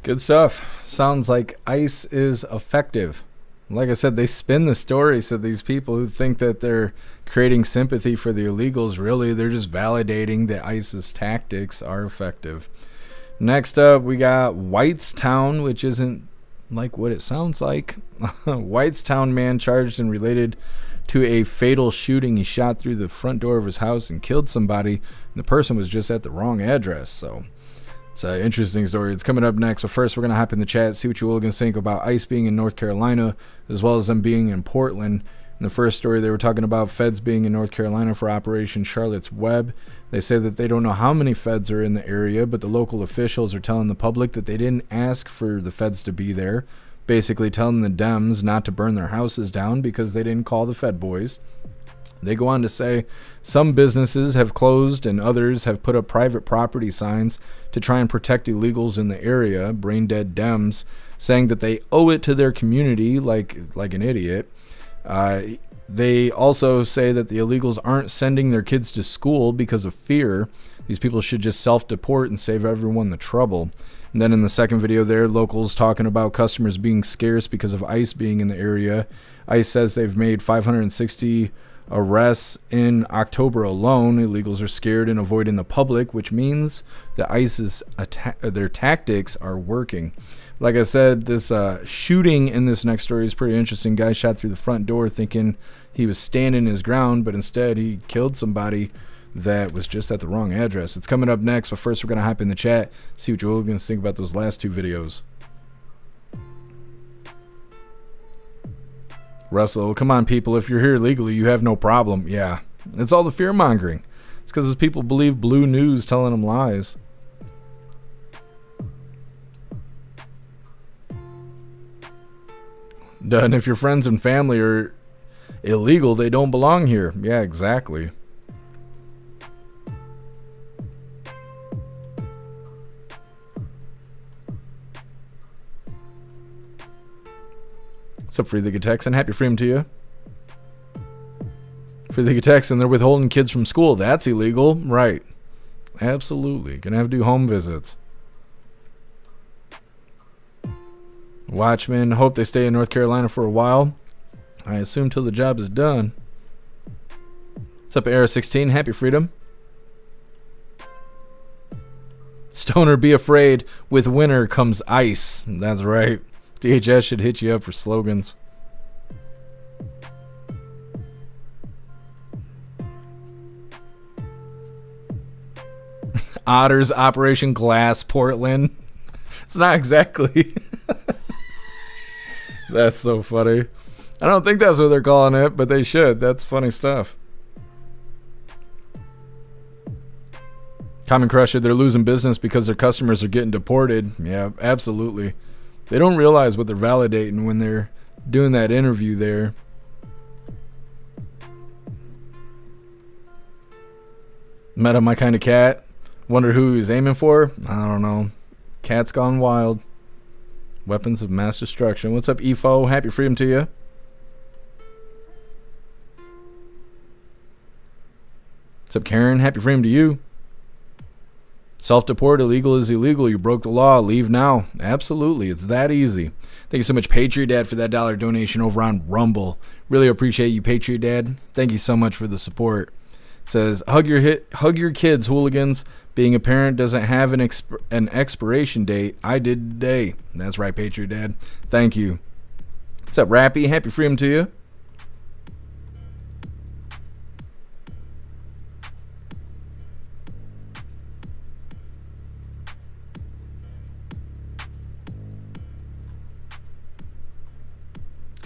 Good stuff. Sounds like ICE is effective. Like I said, they spin the story so these people who think that they're creating sympathy for the illegals, really they're just validating that ICE's tactics are effective. Next up, we got Whitestown, which isn't like what it sounds like. Whitestown man charged and related to a fatal shooting. He shot through the front door of his house and killed somebody, and the person was just at the wrong address. So it's an interesting story. It's coming up next, but first we're going to hop in the chat, see what you hooligans think about ICE being in North Carolina as well as them being in Portland. In the first story, they were talking about feds being in North Carolina for Operation Charlotte's Web. They say that they don't know how many feds are in the area, but the local officials are telling the public that they didn't ask for the feds to be there, basically telling the Dems not to burn their houses down because they didn't call the Fed boys. They go on to say some businesses have closed and others have put up private property signs to try and protect illegals in the area. Brain dead Dems saying that they owe it to their community like an idiot. They also say that the illegals aren't sending their kids to school because of fear. These people should just self-deport and save everyone the trouble. And then in the second video there, locals talking about customers being scarce because of ICE being in the area. ICE says they've made 560 arrests in October alone. Illegals are scared and avoiding the public, which means the ICE's their tactics are working. Like I said, this shooting in this next story is pretty interesting. Guy shot through the front door thinking he was standing his ground, but instead he killed somebody that was just at the wrong address. It's coming up next, but first we're going to hop in the chat, see what you hooligans think about those last two videos. Russell, come on, people. If you're here legally, you have no problem. Yeah, it's all the fear mongering. It's because people believe blue news telling them lies. Done. If your friends and family are illegal, they don't belong here. Yeah, exactly. What's up, Free the Texan? Happy freedom to you. Free the Texan, they're withholding kids from school. That's illegal. Right. Absolutely. Gonna have to do home visits. Watchmen, hope they stay in North Carolina for a while. I assume till the job is done. What's up, Era 16? Happy freedom. Stoner, be afraid. With winter comes ice. That's right. DHS should hit you up for slogans. Otters, Operation Glass, Portland. It's not exactly. That's so funny. I don't think that's what they're calling it, but they should. That's funny stuff. Common Crusher, they're losing business because their customers are getting deported. Yeah, absolutely. They don't realize what they're validating when they're doing that interview there. Meta, my kind of cat. Wonder who he's aiming for? I don't know. Cat's gone wild. Weapons of mass destruction. What's up, EFO? Happy freedom to you. What's up, Karen? Happy freedom to you. Self-deport, illegal is illegal. You broke the law. Leave now. Absolutely. It's that easy. Thank you so much, Patriot Dad, for that $1 donation over on Rumble. Really appreciate you, Patriot Dad. Thank you so much for the support. Says, hug your kids, hooligans. Being a parent doesn't have an expiration date. I did today. That's right, Patriot Dad. Thank you. What's up, Rappy? Happy freedom to you.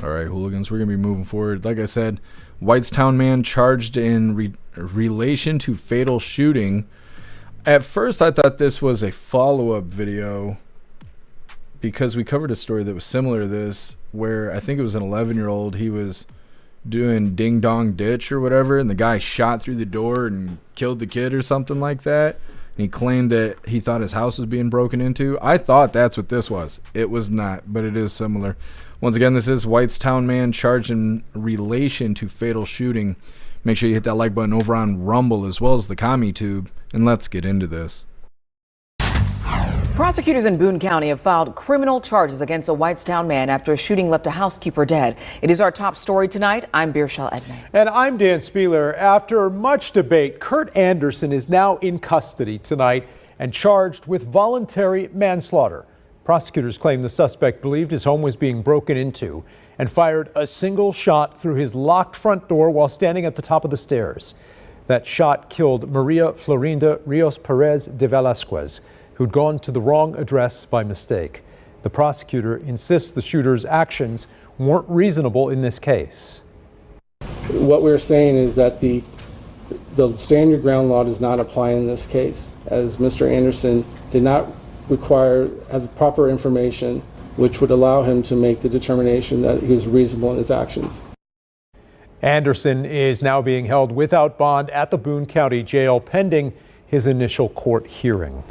All right, hooligans, we're going to be moving forward. Like I said, Whitestown man charged in relation to fatal shooting. At first, I thought this was a follow-up video because we covered a story that was similar to this where I think it was an 11-year-old. He was doing ding-dong ditch or whatever, and the guy shot through the door and killed the kid or something like that. And he claimed that he thought his house was being broken into. I thought that's what this was. It was not, but it is similar. Once again, this is Whitestown man charged in relation to fatal shooting. Make sure you hit that like button over on Rumble as well as the Commie Tube, and let's get into this. Prosecutors in Boone County have filed criminal charges against a Whitestown man after a shooting left a housekeeper dead. It is our top story tonight. I'm Beershel Edney. And I'm Dan Spieler. After much debate, Kurt Anderson is now in custody tonight and charged with voluntary manslaughter. Prosecutors claim the suspect believed his home was being broken into and fired a single shot through his locked front door while standing at the top of the stairs. That shot killed Maria Florinda Rios Perez de Velasquez, who'd gone to the wrong address by mistake. The prosecutor insists the shooter's actions weren't reasonable in this case. What we're saying is that the stand your ground law does not apply in this case, as Mr. Anderson did not have the proper information which would allow him to make the determination that he was reasonable in his actions. Anderson is now being held without bond at the Boone County Jail pending his initial court hearing.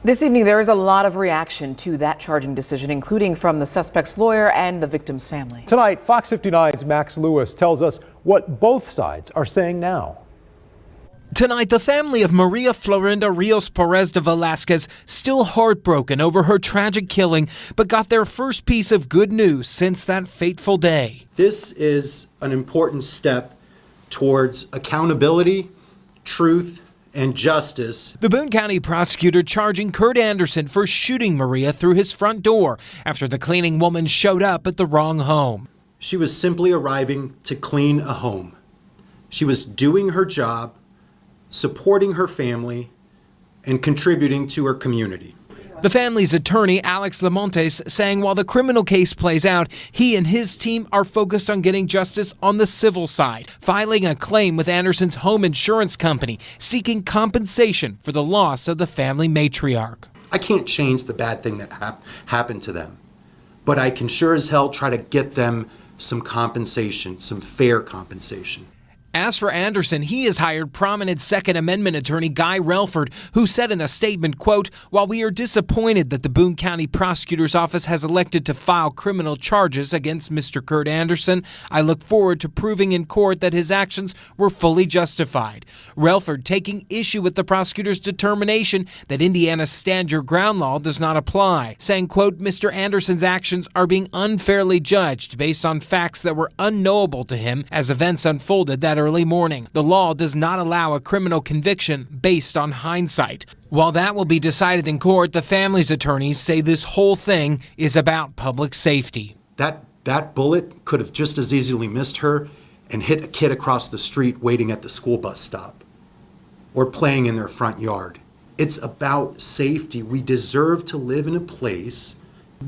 This evening, there is a lot of reaction to that charging decision, including from the suspect's lawyer and the victim's family. Tonight, Fox 59's Max Lewis tells us what both sides are saying now. Tonight, the family of Maria Florinda Rios Perez de Velasquez still heartbroken over her tragic killing, but got their first piece of good news since that fateful day. This is an important step towards accountability, truth, and justice. The Boone County prosecutor charging Kurt Anderson for shooting Maria through his front door after the cleaning woman showed up at the wrong home. She was simply arriving to clean a home. She was doing her job, supporting her family, and contributing to her community. The family's attorney, Alex Lamontes, saying while the criminal case plays out, he and his team are focused on getting justice on the civil side, filing a claim with Anderson's home insurance company, seeking compensation for the loss of the family matriarch. I can't change the bad thing that happened to them, but I can sure as hell try to get them some compensation, some fair compensation. As for Anderson, he has hired prominent Second Amendment attorney Guy Relford, who said in a statement, quote, "While we are disappointed that the Boone County Prosecutor's Office has elected to file criminal charges against Mr. Kurt Anderson, I look forward to proving in court that his actions were fully justified." Relford taking issue with the prosecutor's determination that Indiana's stand your ground law does not apply, saying, quote, "Mr. Anderson's actions are being unfairly judged based on facts that were unknowable to him as events unfolded that early morning. The law does not allow a criminal conviction based on hindsight." While that will be decided in court, the family's attorneys say this whole thing is about public safety. That bullet could have just as easily missed her and hit a kid across the street waiting at the school bus stop or playing in their front yard. It's about safety. We deserve to live in a place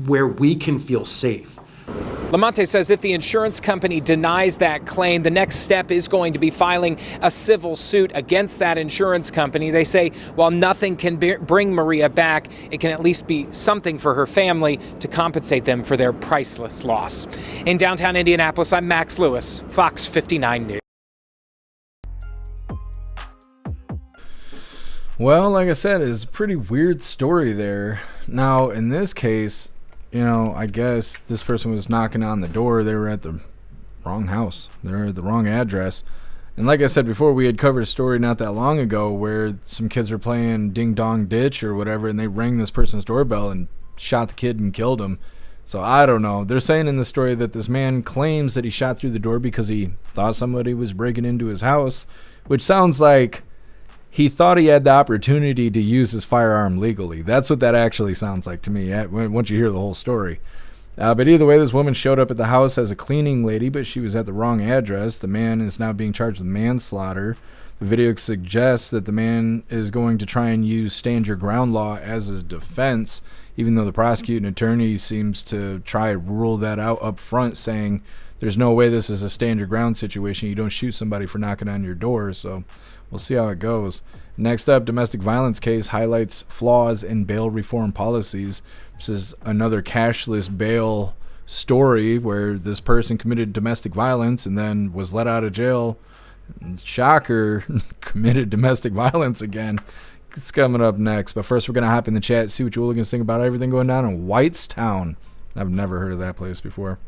where we can feel safe. Lamonte says if the insurance company denies that claim, the next step is going to be filing a civil suit against that insurance company. They say while nothing can bring Maria back, it can at least be something for her family to compensate them for their priceless loss. In downtown Indianapolis, I'm Max Lewis, Fox 59 News. Well, like I said, it's a pretty weird story there. Now, in this case, you know, I guess this person was knocking on the door. They were at the wrong house. They were at the wrong address. And like I said before, we had covered a story not that long ago where some kids were playing Ding Dong Ditch or whatever, and they rang this person's doorbell and shot the kid and killed him. So I don't know. They're saying in the story that this man claims that he shot through the door because he thought somebody was breaking into his house, which sounds like he thought he had the opportunity to use his firearm legally. That's what that actually sounds like to me once you hear the whole story. But either way, this woman showed up at the house as a cleaning lady, but she was at the wrong address. The man is now being charged with manslaughter. The video suggests that the man is going to try and use stand your ground law as his defense, even though the prosecuting attorney seems to try to rule that out up front, saying there's no way this is a stand your ground situation. You don't shoot somebody for knocking on your door. So we'll see how it goes. Next up, domestic violence case highlights flaws in bail reform policies. This is another cashless bail story where this person committed domestic violence and then was let out of jail. Shocker, committed domestic violence again. It's coming up next. But first, we're going to hop in the chat, see what you hooligans think about everything going down in Whitestown. I've never heard of that place before.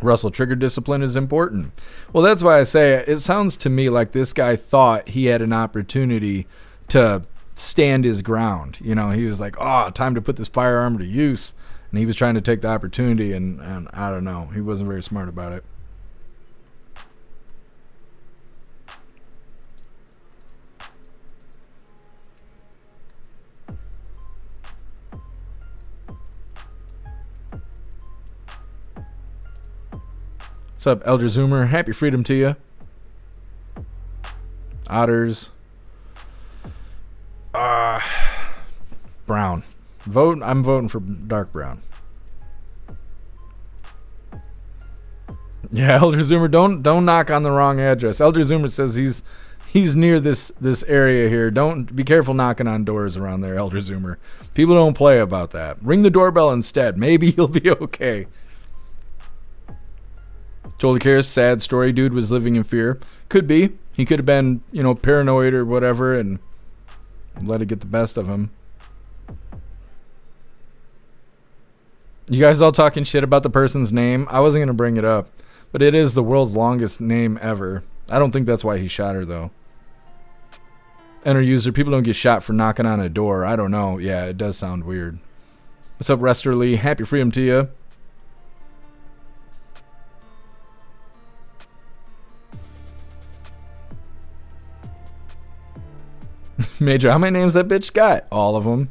Russell, trigger discipline is important. Well, that's why I say it sounds to me like this guy thought he had an opportunity to stand his ground. You know, he was like, oh, time to put this firearm to use. And he was trying to take the opportunity, and I don't know. He wasn't very smart about it. What's up, Elder Zoomer? Happy freedom to you. Otters. Brown. I'm voting for dark brown. Yeah, Elder Zoomer, don't knock on the wrong address. Elder Zoomer says He's near this area here. Don't be careful knocking on doors around there, Elder Zoomer. People don't play about that. Ring the doorbell instead. Maybe you'll be okay. Joel Karras, sad story. Dude was living in fear. Could be. He could have been, paranoid or whatever and let it get the best of him. You guys all talking shit about the person's name. I wasn't going to bring it up, but it is the world's longest name ever. I don't think that's why he shot her, though. Enter user. People don't get shot for knocking on a door. I don't know. Yeah, it does sound weird. What's up, Rester Lee? Happy freedom to you. Major, how many names that bitch got? All of them.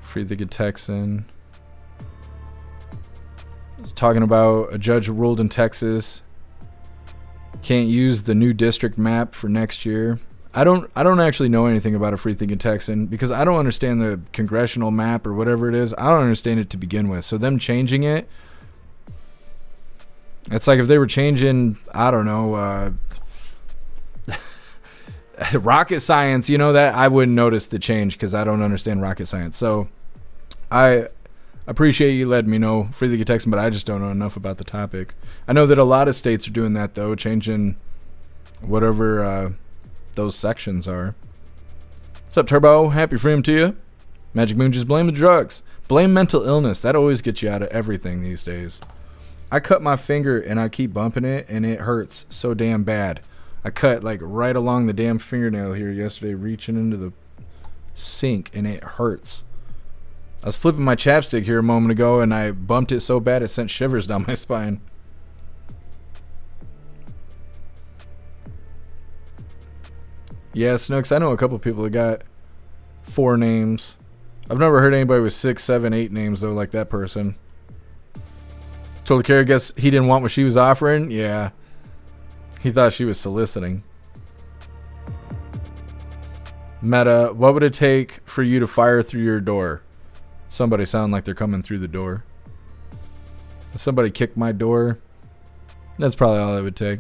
Free the good Texan. It's talking about a judge ruled in Texas can't use the new district map for next year. I don't actually know anything about a free thinking Texan because I don't understand the congressional map or whatever it is. I don't understand it to begin with. So them changing it, it's like if they were changing, I don't know, rocket science, that I wouldn't notice the change because I don't understand rocket science. So I appreciate you letting me know, Free the Texan, but I just don't know enough about the topic. I know that a lot of states are doing that, though, changing whatever those sections are. What's up, Turbo? Happy freedom to you. Magic Moon, just blame the drugs. Blame mental illness. That always gets you out of everything these days. I cut my finger and I keep bumping it, and it hurts so damn bad. I cut like right along the damn fingernail here yesterday, reaching into the sink, and it hurts. I was flipping my chapstick here a moment ago, and I bumped it so bad it sent shivers down my spine. Yeah, Snooks, I know a couple people that got 4 names. I've never heard anybody with 6, 7, 8 names, though, like that person. Told Kara, guess he didn't want what she was offering? Yeah. He thought she was soliciting. Meta, what would it take for you to fire through your door? Somebody sound like they're coming through the door. If somebody kicked my door, that's probably all it would take.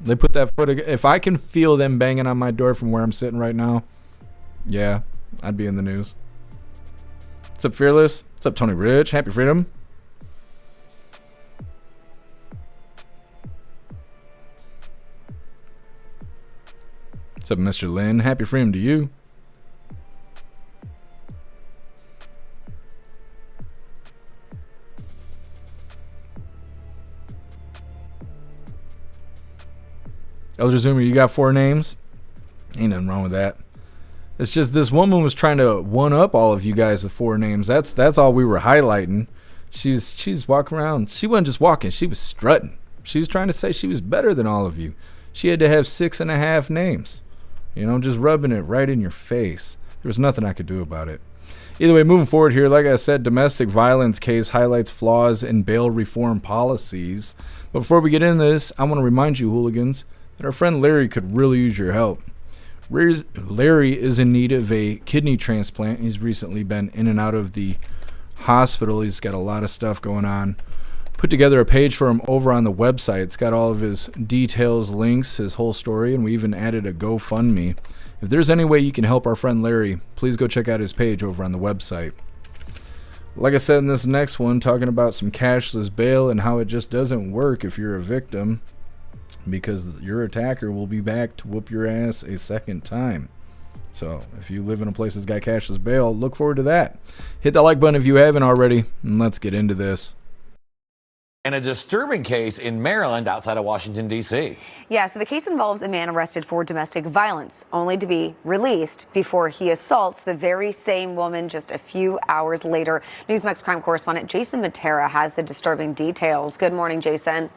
They put that foot, if I can feel them banging on my door from where I'm sitting right now, yeah, I'd be in the news. What's up, Fearless? What's up, Tony Rich? Happy freedom. What's up, Mr. Lynn? Happy freedom to you. Elder Zoomer, you got 4 names? Ain't nothing wrong with that. It's just this woman was trying to one-up all of you guys with 4 names. That's all we were highlighting. She's walking around. She wasn't just walking. She was strutting. She was trying to say she was better than all of you. She had to have 6.5 names. Just rubbing it right in your face. There was nothing I could do about it. Either way, moving forward here, like I said, domestic violence case highlights flaws in bail reform policies. But before we get into this, I want to remind you, hooligans, that our friend Larry could really use your help. Larry is in need of a kidney transplant. He's recently been in and out of the hospital. He's got a lot of stuff going on. Put together a page for him over on the website. It's got all of his details, links, his whole story, and we even added a GoFundMe. If there's any way you can help our friend Larry, please go check out his page over on the website. Like I said in this next one, talking about some cashless bail and how it just doesn't work if you're a victim, because your attacker will be back to whoop your ass a second time. So if you live in a place that's got cashless bail, look forward to that. Hit that like button if you haven't already, and let's get into this. And a disturbing case in Maryland outside of Washington, D.C. Yeah, so the case involves a man arrested for domestic violence, only to be released before he assaults the very same woman just a few hours later. Newsmax crime correspondent Jason Matera has the disturbing details. Good morning, Jason.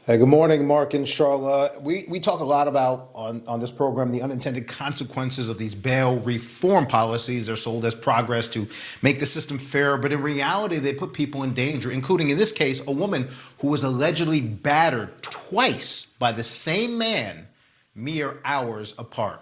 Hey, good morning, Mark and Charlotte. We talk a lot about on this program the unintended consequences of these bail reform policies. They're sold as progress to make the system fairer, but in reality, they put people in danger, including in this case, a woman who was allegedly battered twice by the same man mere hours apart.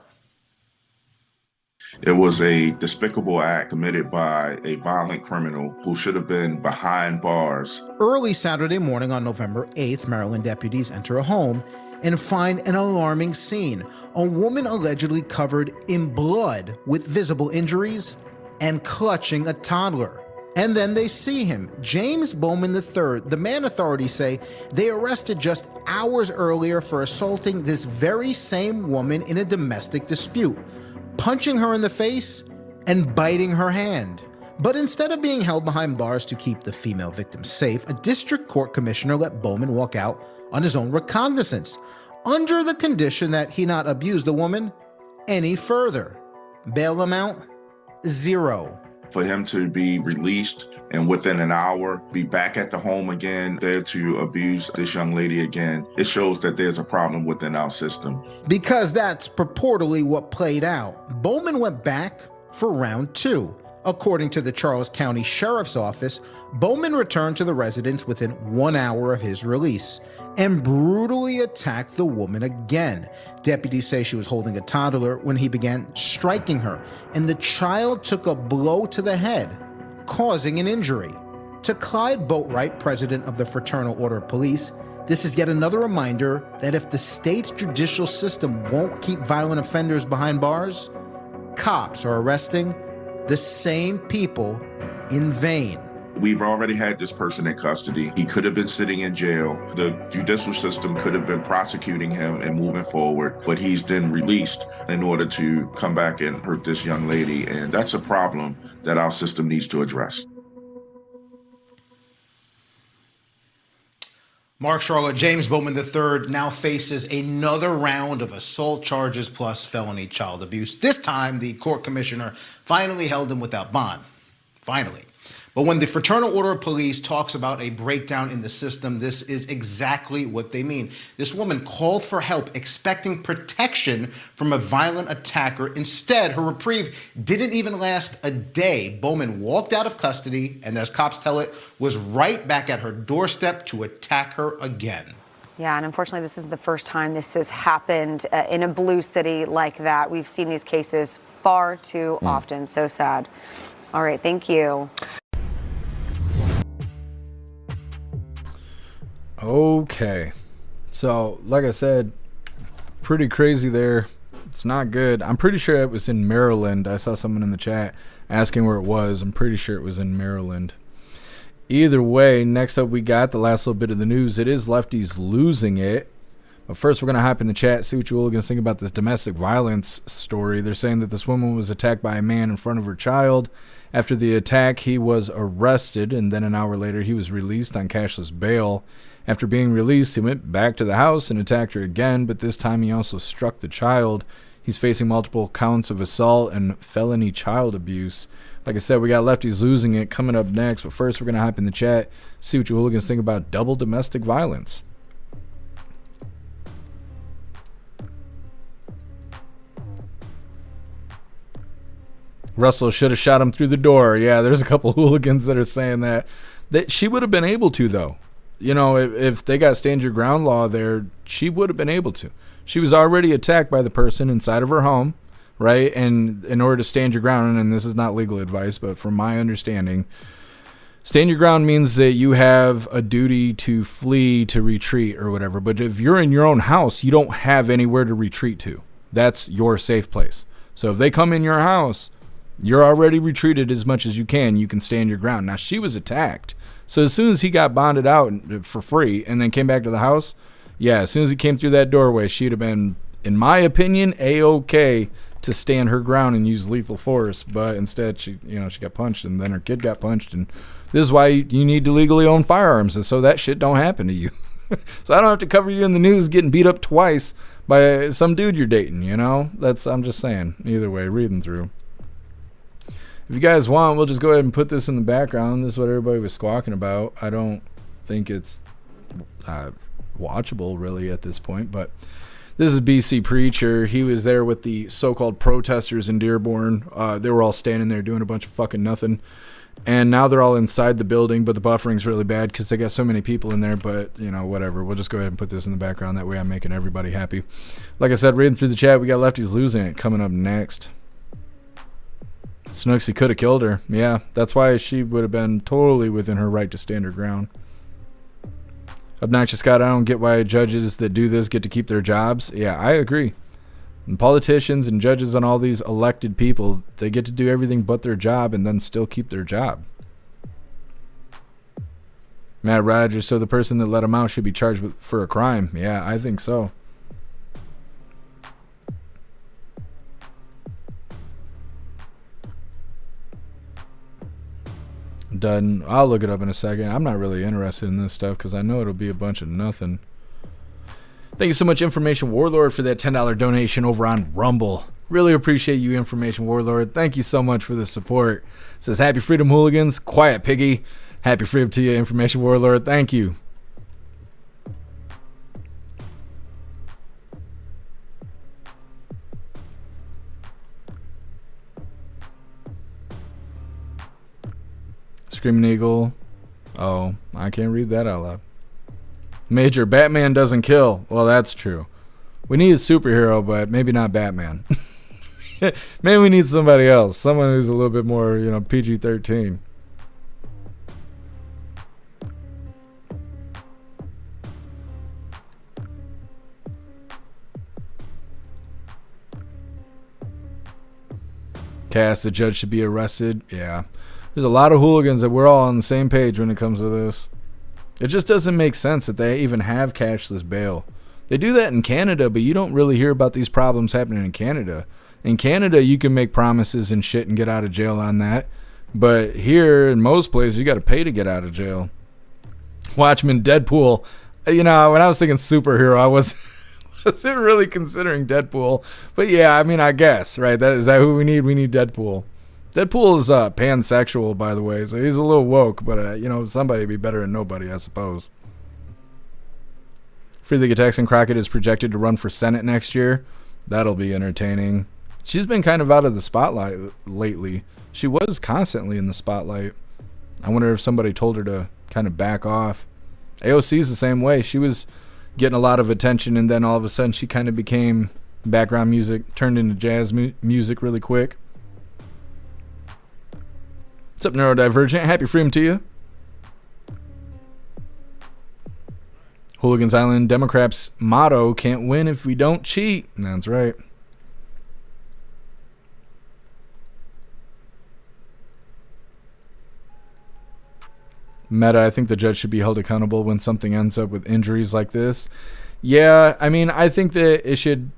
It was a despicable act committed by a violent criminal who should have been behind bars. Early Saturday morning on November 8th, Maryland deputies enter a home and find an alarming scene. A woman allegedly covered in blood with visible injuries and clutching a toddler. And then they see him, James Bowman III, the man authorities say they arrested just hours earlier for assaulting this very same woman in a domestic dispute, punching her in the face and biting her hand. But instead of being held behind bars to keep the female victim safe, a district court commissioner let Bowman walk out on his own recognizance, under the condition that he not abuse the woman any further. Bail amount, $0. For him to be released and within an hour be back at the home again, there to abuse this young lady again, it shows that there's a problem within our system. Because that's purportedly what played out. Bowman went back for round 2. According to the Charles County Sheriff's Office, Bowman returned to the residence within 1 hour of his release and brutally attacked the woman again. Deputies say she was holding a toddler when he began striking her, and the child took a blow to the head, causing an injury. To Clyde Boatwright, president of the Fraternal Order of Police, this is yet another reminder that if the state's judicial system won't keep violent offenders behind bars, cops are arresting the same people in vain. We've already had this person in custody. He could have been sitting in jail. The judicial system could have been prosecuting him and moving forward, but he's then released in order to come back and hurt this young lady. And that's a problem that our system needs to address. Mark, Charlotte, James Bowman III now faces another round of assault charges plus felony child abuse. This time, the court commissioner finally held him without bond. Finally. But when the Fraternal Order of Police talks about a breakdown in the system, this is exactly what they mean. This woman called for help, expecting protection from a violent attacker. Instead, her reprieve didn't even last a day. Bowman walked out of custody, and as cops tell it, was right back at her doorstep to attack her again. Yeah, and unfortunately, this is the first time this has happened in a blue city like that. We've seen these cases far too often. So sad. All right, thank you. Okay, so like I said, pretty crazy there. It's not good. I'm pretty sure it was in Maryland. I saw someone in the chat asking where it was. I'm pretty sure it was in Maryland. Either way, next up we got the last little bit of the news. It is lefties losing it. But first we're going to hop in the chat, see what you hooligans think about this domestic violence story. They're saying that this woman was attacked by a man in front of her child. After the attack, he was arrested, and then an hour later he was released on cashless bail. After being released, he went back to the house and attacked her again, but this time he also struck the child. He's facing multiple counts of assault and felony child abuse. Like I said, we got lefties losing it coming up next, but first we're going to hop in the chat, see what you hooligans think about double domestic violence. Russell should have shot him through the door. Yeah, there's a couple hooligans that are saying that she would have been able to, though. You know, if they got stand your ground law there, she would have been able to. She was already attacked by the person inside of her home, right? And in order to stand your ground, and this is not legal advice, but from my understanding, stand your ground means that you have a duty to flee, to retreat, or whatever. But if you're in your own house, you don't have anywhere to retreat to. That's your safe place. So if they come in your house, you're already retreated as much as you can. You can stand your ground. Now, she was attacked. So as soon as he got bonded out for free and then came back to the house, yeah, as soon as he came through that doorway, she'd have been, in my opinion, A-OK to stand her ground and use lethal force. But instead, she got punched, and then her kid got punched. And this is why you need to legally own firearms, and so that shit don't happen to you. So I don't have to cover you in the news getting beat up twice by some dude you're dating, you know? I'm just saying. Either way, reading through. If you guys want, we'll just go ahead and put this in the background. This is what everybody was squawking about. I don't think it's watchable really at this point, but this is BC Preacher. He was there with the so-called protesters in Dearborn. They were all standing there doing a bunch of fucking nothing, and now they're all inside the building, but the buffering's really bad because they got so many people in there. But you know, whatever, we'll just go ahead and put this in the background. That way I'm making everybody happy. Like I said, reading through the chat, we got lefties losing it coming up next. Snooksy could have killed her. Yeah, that's why she would have been totally within her right to stand her ground. Obnoxious Scott, I don't get why judges that do this get to keep their jobs. Yeah, I agree. And politicians and judges and all these elected people, they get to do everything but their job and then still keep their job. Matt Rogers, so the person that let him out should be charged for a crime. Yeah, I think so. Done. I'll look it up in a second. I'm not really interested in this stuff because I know it'll be a bunch of nothing. Thank you so much, Information Warlord, for that $10 donation over on Rumble. Really appreciate you, Information Warlord. Thank you so much for the support. It says, happy freedom, hooligans. Quiet piggy. Happy freedom to you, Information Warlord. Thank you. Screaming Eagle. Oh, I can't read that out loud. Major, Batman doesn't kill. Well, that's true. We need a superhero, but maybe not Batman. Maybe we need somebody else. Someone who's a little bit more, PG-13. Cass, the judge should be arrested. Yeah. There's a lot of hooligans that we're all on the same page when it comes to this. It just doesn't make sense that they even have cashless bail. They do that in Canada, but you don't really hear about these problems happening in Canada. In Canada, you can make promises and shit and get out of jail on that. But here, in most places, you got to pay to get out of jail. Watchmen, Deadpool. When I was thinking superhero, I wasn't really considering Deadpool. But yeah, I guess, right? Is that who we need? We need Deadpool. Deadpool is pansexual, by the way, so he's a little woke, but, somebody would be better than nobody, I suppose. Free League of Texan Crockett is projected to run for Senate next year. That'll be entertaining. She's been kind of out of the spotlight lately. She was constantly in the spotlight. I wonder if somebody told her to kind of back off. AOC's the same way. She was getting a lot of attention, and then all of a sudden she kind of became background music, turned into jazz music really quick. What's up, Neurodivergent? Happy freedom to you. Hooligans Island Democrats' motto, can't win if we don't cheat. That's right. Meta, I think the judge should be held accountable when something ends up with injuries like this. Yeah, I think that it should,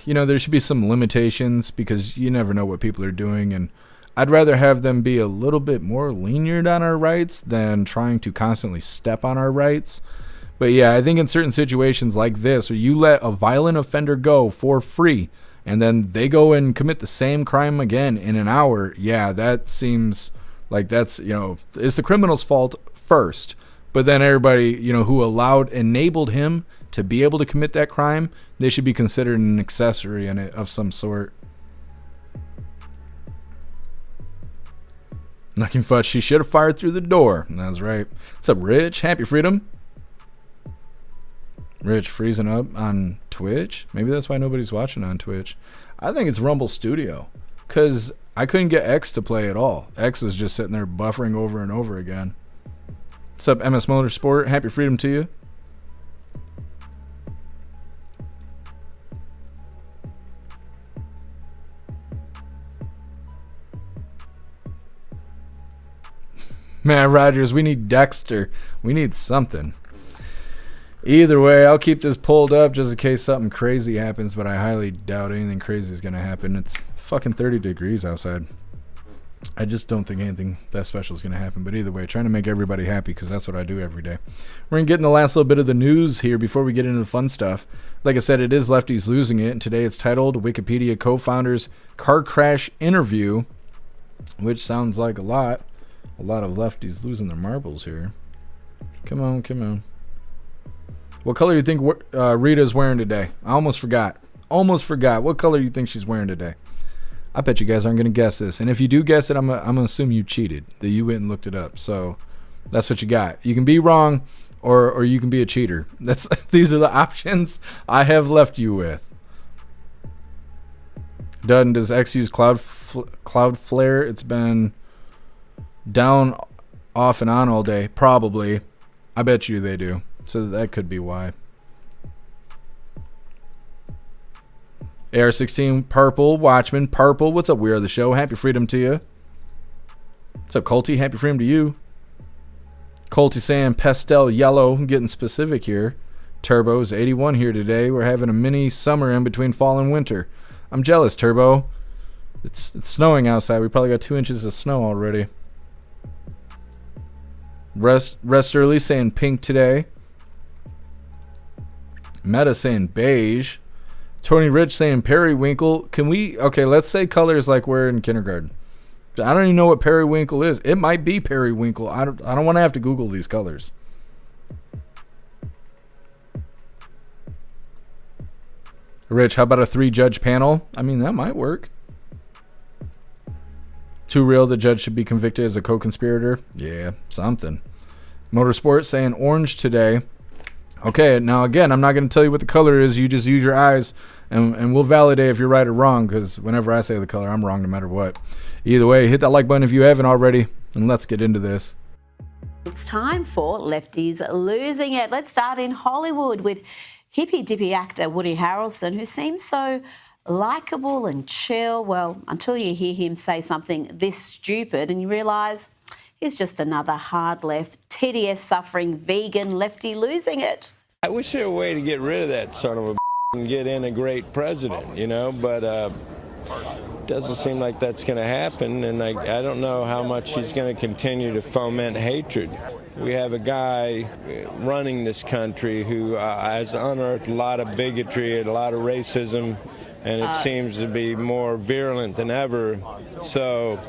there should be some limitations because you never know what people are doing, and I'd rather have them be a little bit more lenient on our rights than trying to constantly step on our rights. But yeah, I think in certain situations like this, where you let a violent offender go for free and then they go and commit the same crime again in an hour, yeah, that seems like that's, it's the criminal's fault first. But then everybody, who enabled him to be able to commit that crime, they should be considered an accessory in it of some sort. Knocking Fudge, she should have fired through the door. That's right. What's up, Rich? Happy freedom. Rich freezing up on Twitch. Maybe that's why nobody's watching on Twitch. I think it's Rumble Studio because I couldn't get X to play at all. X was just sitting there buffering over and over again. What's up, MS Motorsport? Happy freedom to you. Man, Rogers, we need Dexter. We need something. Either way, I'll keep this pulled up just in case something crazy happens, but I highly doubt anything crazy is going to happen. It's fucking 30 degrees outside. I just don't think anything that special is going to happen. But either way, trying to make everybody happy because that's what I do every day. We're going to get in the last little bit of the news here before we get into the fun stuff. Like I said, it is Lefties Losing It, and today it's titled Wikipedia Co-Founders Car Crash Interview, which sounds like a lot. A lot of lefties losing their marbles here. Come on, come on. What color do you think Rita's wearing today? I almost forgot. What color do you think she's wearing today? I bet you guys aren't going to guess this. And if you do guess it, I'm going to assume you cheated, that you went and looked it up. So that's what you got. You can be wrong or you can be a cheater. These are the options I have left you with. Does X use Cloudflare. It's been down off and on all day. Probably. I bet you they do. So that could be why. AR-16 purple. Watchman purple. What's up, We Are the Show? Happy freedom to you. What's up, Colty? Happy freedom to you. Colty saying pastel yellow. I'm getting specific here. Turbo's 81 here today. We're having a mini summer in between fall and winter. I'm jealous, Turbo. It's snowing outside. We probably got 2 inches of snow already. Rest early saying pink today. Meta saying beige. Tony Rich saying periwinkle. Can we... Okay, let's say colors like we're in kindergarten. I don't even know what periwinkle is. It might be periwinkle. I don't want to have to Google these colors. Rich, how about a 3-judge panel? I mean, that might work. Too real, the judge should be convicted as a co-conspirator. Yeah, something. Motorsport saying orange today. Okay, now again, I'm not going to tell you what the color is. You just use your eyes, and we'll validate if you're right or wrong, because whenever I say the color, I'm wrong no matter what. Either way, hit that like button if you haven't already, and let's get into this. It's time for Lefties Losing It. Let's start in Hollywood with hippy-dippy actor Woody Harrelson, who seems so likeable and chill, well, until you hear him say something this stupid and you realise he's just another hard-left, TDS-suffering vegan lefty losing it. I wish there were a way to get rid of that son of a and get in a great president, you know, but it doesn't seem like that's going to happen, and I don't know how much he's going to continue to foment hatred. We have a guy running this country who has unearthed a lot of bigotry and a lot of racism, and it seems to be more virulent than ever. So,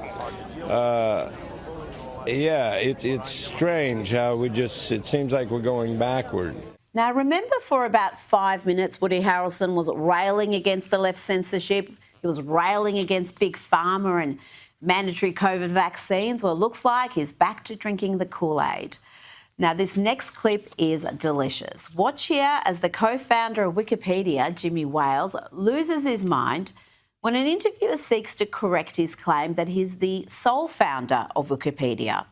yeah, it's strange how it seems like we're going backward. Now, remember for about 5 minutes, Woody Harrelson was railing against the left censorship. He was railing against Big Pharma and mandatory COVID vaccines. Well, it looks like he's back to drinking the Kool-Aid. Now, this next clip is delicious. Watch here as the co-founder of Wikipedia, Jimmy Wales, loses his mind when an interviewer seeks to correct his claim that he's the sole founder of Wikipedia.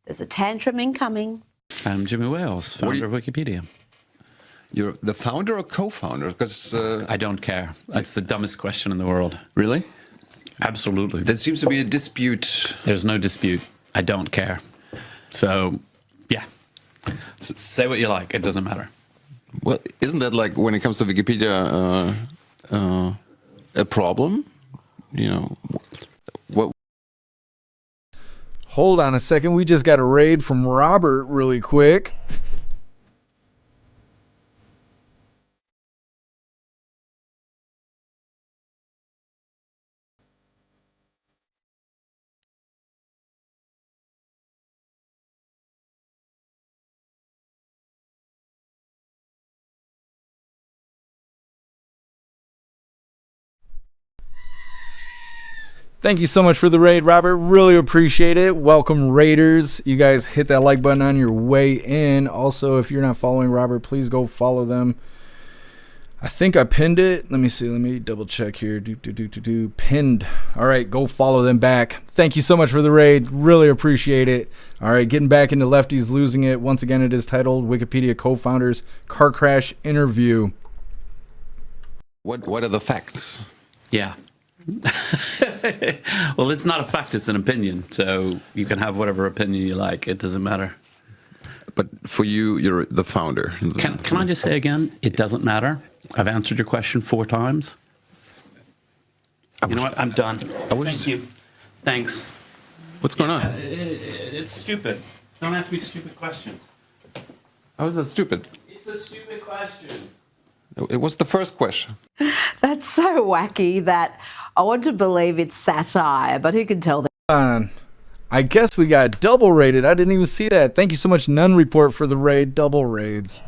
There's a tantrum incoming. I'm Jimmy Wales, founder of Wikipedia. You're the founder or co-founder? Because I don't care. That's the dumbest question in the world. Really? Absolutely. There seems to be a dispute. There's no dispute. I don't care. So, yeah. Say what you like. It doesn't matter. Well, isn't that like when it comes to Wikipedia a problem? You know, what? Hold on a second. We just got a raid from Robert really quick. Thank you so much for the raid, Robert. Really appreciate it. Welcome, Raiders. You guys hit that like button on your way in. Also, if you're not following Robert, please go follow them. I think I pinned it. Let me see. Let me double check here. Pinned. All right, go follow them back. Thank you so much for the raid. Really appreciate it. All right, getting back into Lefties Losing It. Once again, it is titled Wikipedia Co-Founders Car Crash Interview. What are the facts? Yeah. Well, it's not a fact, it's an opinion. So you can have whatever opinion you like. It doesn't matter. But for you, you're the founder. Can I just say again, it doesn't matter. I've answered your question 4 times. You know what? I'm done. Thank you. Thanks. What's going on? It's stupid. Don't ask me stupid questions. How is that stupid? It's a stupid question. It was the first question. That's so wacky that I want to believe it's satire, but who can tell that? I guess we got double rated. I didn't even see that. Thank you so much, None Report, for the raid. Double raids.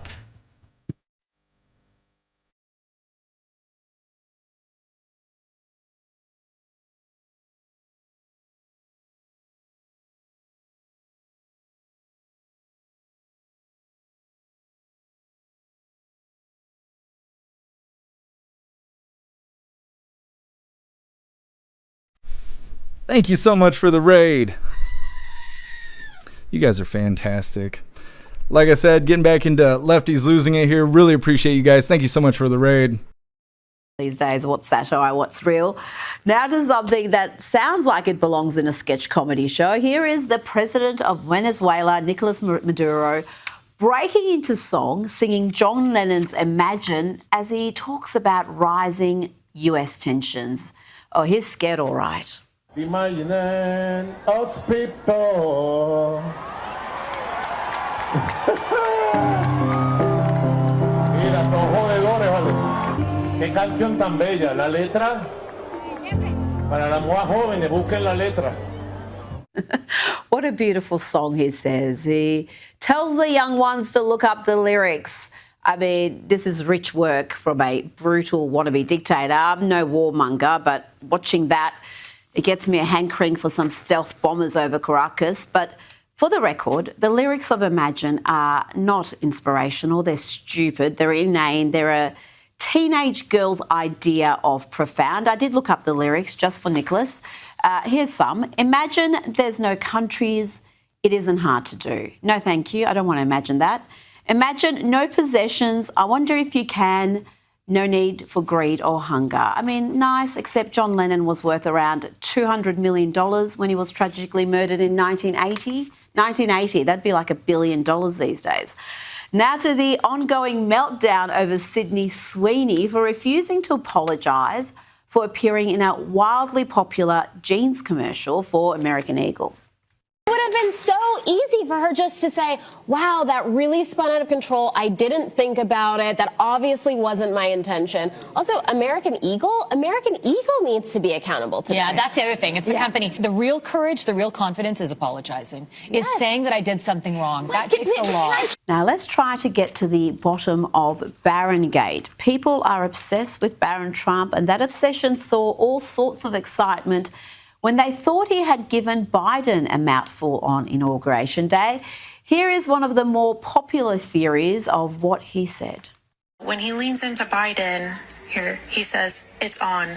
Thank you so much for the raid. You guys are fantastic. Like I said, getting back into lefties losing it here. Really appreciate you guys. Thank you so much for the raid. These days, what's satire, what's real? Now to something that sounds like it belongs in a sketch comedy show. Here is the president of Venezuela, Nicolas Maduro, breaking into song, singing John Lennon's Imagine as he talks about rising US tensions. Oh, he's scared all right. Imagine us people. Mira, son jodedores, vale. Qué canción tan bella. La letra, para las más jóvenes, busquen la letra. What a beautiful song, he says. He tells the young ones to look up the lyrics. I mean, this is rich work from a brutal wannabe dictator. I'm no warmonger, but watching that, it gets me a hankering for some stealth bombers over Caracas. But for the record, the lyrics of Imagine are not inspirational. They're stupid. They're inane. They're a teenage girl's idea of profound. I did look up the lyrics just for Nicholas. Here's some. Imagine there's no countries. It isn't hard to do. No, thank you. I don't want to imagine that. Imagine no possessions. I wonder if you can. No need for greed or hunger. I mean, nice, except John Lennon was worth around $200 million when he was tragically murdered in 1980. 1980, that'd be like $1 billion these days. Now to the ongoing meltdown over Sydney Sweeney for refusing to apologise for appearing in a wildly popular jeans commercial for American Eagle. It would have been so easy for her just to say, wow, that really spun out of control. I didn't think about it. That obviously wasn't my intention. Also, American Eagle needs to be accountable to Yeah, that's the other thing. It's the company. The real courage, the real confidence is apologizing, is saying that I did something wrong. That takes a lot. Now let's try to get to the bottom of Barrongate. People are obsessed with Barron Trump, and that obsession saw all sorts of excitement when they thought he had given Biden a mouthful on Inauguration Day. Here is one of the more popular theories of what he said. When he leans into Biden here, he says, it's on.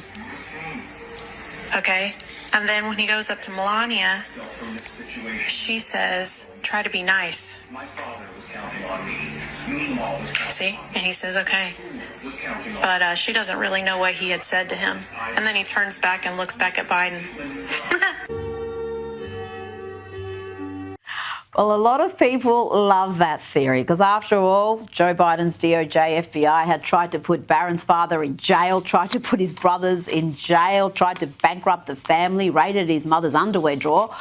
Okay? And then when he goes up to Melania, she says, try to be nice. See? And he says, okay. But she doesn't really know what he had said to him. And then he turns back and looks back at Biden. Well, a lot of people love that theory because, after all, Joe Biden's DOJ FBI had tried to put Barron's father in jail, tried to put his brothers in jail, tried to bankrupt the family, raided his mother's underwear drawer.